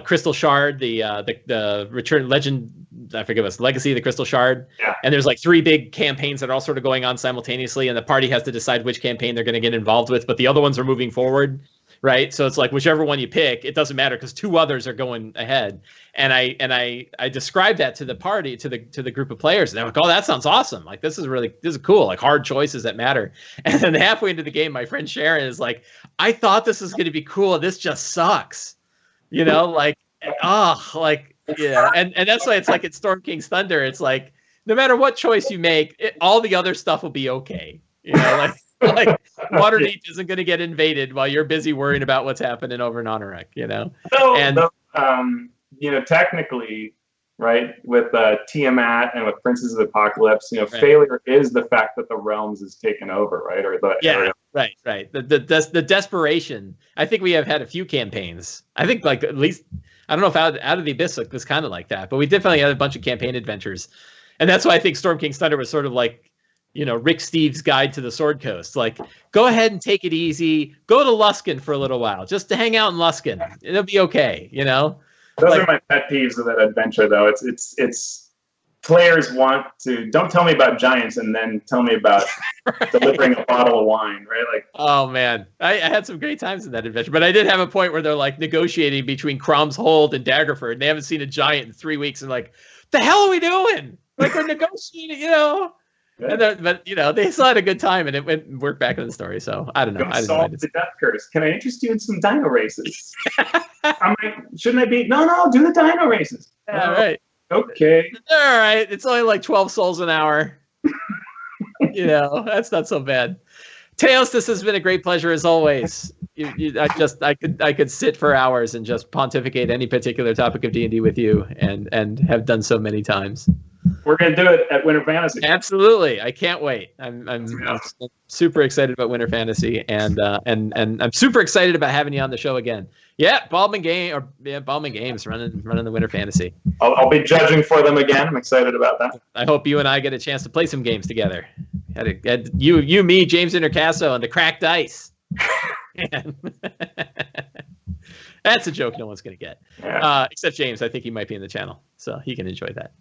A: Crystal Shard, the Return Legend, I forget what's Legacy of the Crystal Shard.
B: Yeah.
A: And there's like 3 big campaigns that are all sort of going on simultaneously, and the party has to decide which campaign they're going to get involved with, but the other ones are moving forward. Right. So it's like whichever one you pick, it doesn't matter because 2 others are going ahead. And I described that to the party, to the group of players. And they're like, oh, that sounds awesome. Like, this is cool. Like, hard choices that matter. And then halfway into the game, my friend Sharon is like, I thought this was going to be cool. This just sucks. You know, like, yeah. And that's why it's like it's Storm King's Thunder. It's like, no matter what choice you make, all the other stuff will be okay. You know, like Waterdeep isn't going to get invaded while you're busy worrying about what's happening over in Honorek, you know?
B: Technically, right, with Tiamat and with Princes of the Apocalypse, failure is the fact that the realms is taken over, right? Or the area.
A: Right. The desperation. I think we have had a few campaigns. I think, like, at least, I don't know if Out of the Abyss was kind of like that, but we definitely had a bunch of campaign adventures. And that's why I think Storm King's Thunder was sort of like, Rick Steves' Guide to the Sword Coast. Like, go ahead and take it easy. Go to Luskan for a little while, just to hang out in Luskan. It'll be okay,
B: Those are my pet peeves of that adventure, though. It's players want to, don't tell me about giants and then tell me about delivering a bottle of wine, right? Like,
A: oh man, I had some great times in that adventure, but I did have a point where they're like negotiating between Crom's Hold and Daggerford, and they haven't seen a giant in 3 weeks, and like, the hell are we doing? Like, we're negotiating, And but they still had a good time, and it worked back in the story. So I don't know. I
B: solve the death curse. Can I interest you in some dino races? Shouldn't I be? No, do the dino races.
A: All right.
B: Okay.
A: All right. It's only like 12 souls an hour. That's not so bad. Teos, this has been a great pleasure as always. I could sit for hours and just pontificate any particular topic of D&D with you, and have done so many times.
B: We're gonna do it at Winter Fantasy.
A: Absolutely, I can't wait. I'm super excited about Winter Fantasy, and I'm super excited about having you on the show again. Yeah, Baldwin Games running the Winter Fantasy.
B: I'll be judging for them again. I'm excited about that.
A: I hope you and I get a chance to play some games together. Had you, me, James Intercasso, and the Cracked Dice. That's a joke no one's going to get. Yeah. Except James. I think he might be in the channel, so he can enjoy that.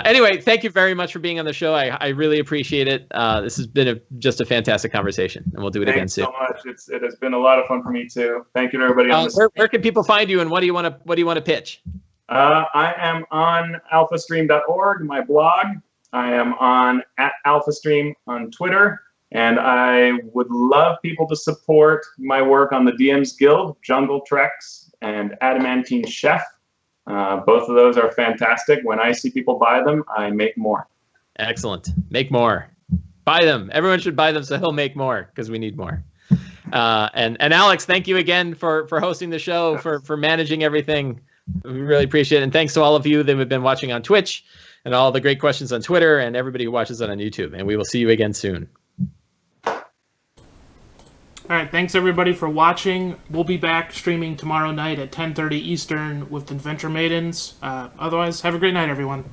A: Anyway, thank you very much for being on the show. I really appreciate it. This has been just a fantastic conversation, and we'll do it again soon.
B: Thanks so much. It has been a lot of fun for me too. Thank you to everybody on this.
A: Where can people find you, and what do you want to pitch?
B: I am on alphastream.org, my blog. I am on @alphastream on Twitter. And I would love people to support my work on the DM's Guild, Jungle Treks, and Adamantine Chef. Both of those are fantastic. When I see people buy them, I make more.
A: Excellent. Make more. Buy them. Everyone should buy them so he'll make more, because we need more. And Alex, thank you again for hosting the show, for managing everything. We really appreciate it. And thanks to all of you that have been watching on Twitch, and all the great questions on Twitter, and everybody who watches it on YouTube. And we will see you again soon.
C: All right, thanks everybody for watching. We'll be back streaming tomorrow night at 10:30 Eastern with Adventure Maidens. Otherwise, have a great night, everyone.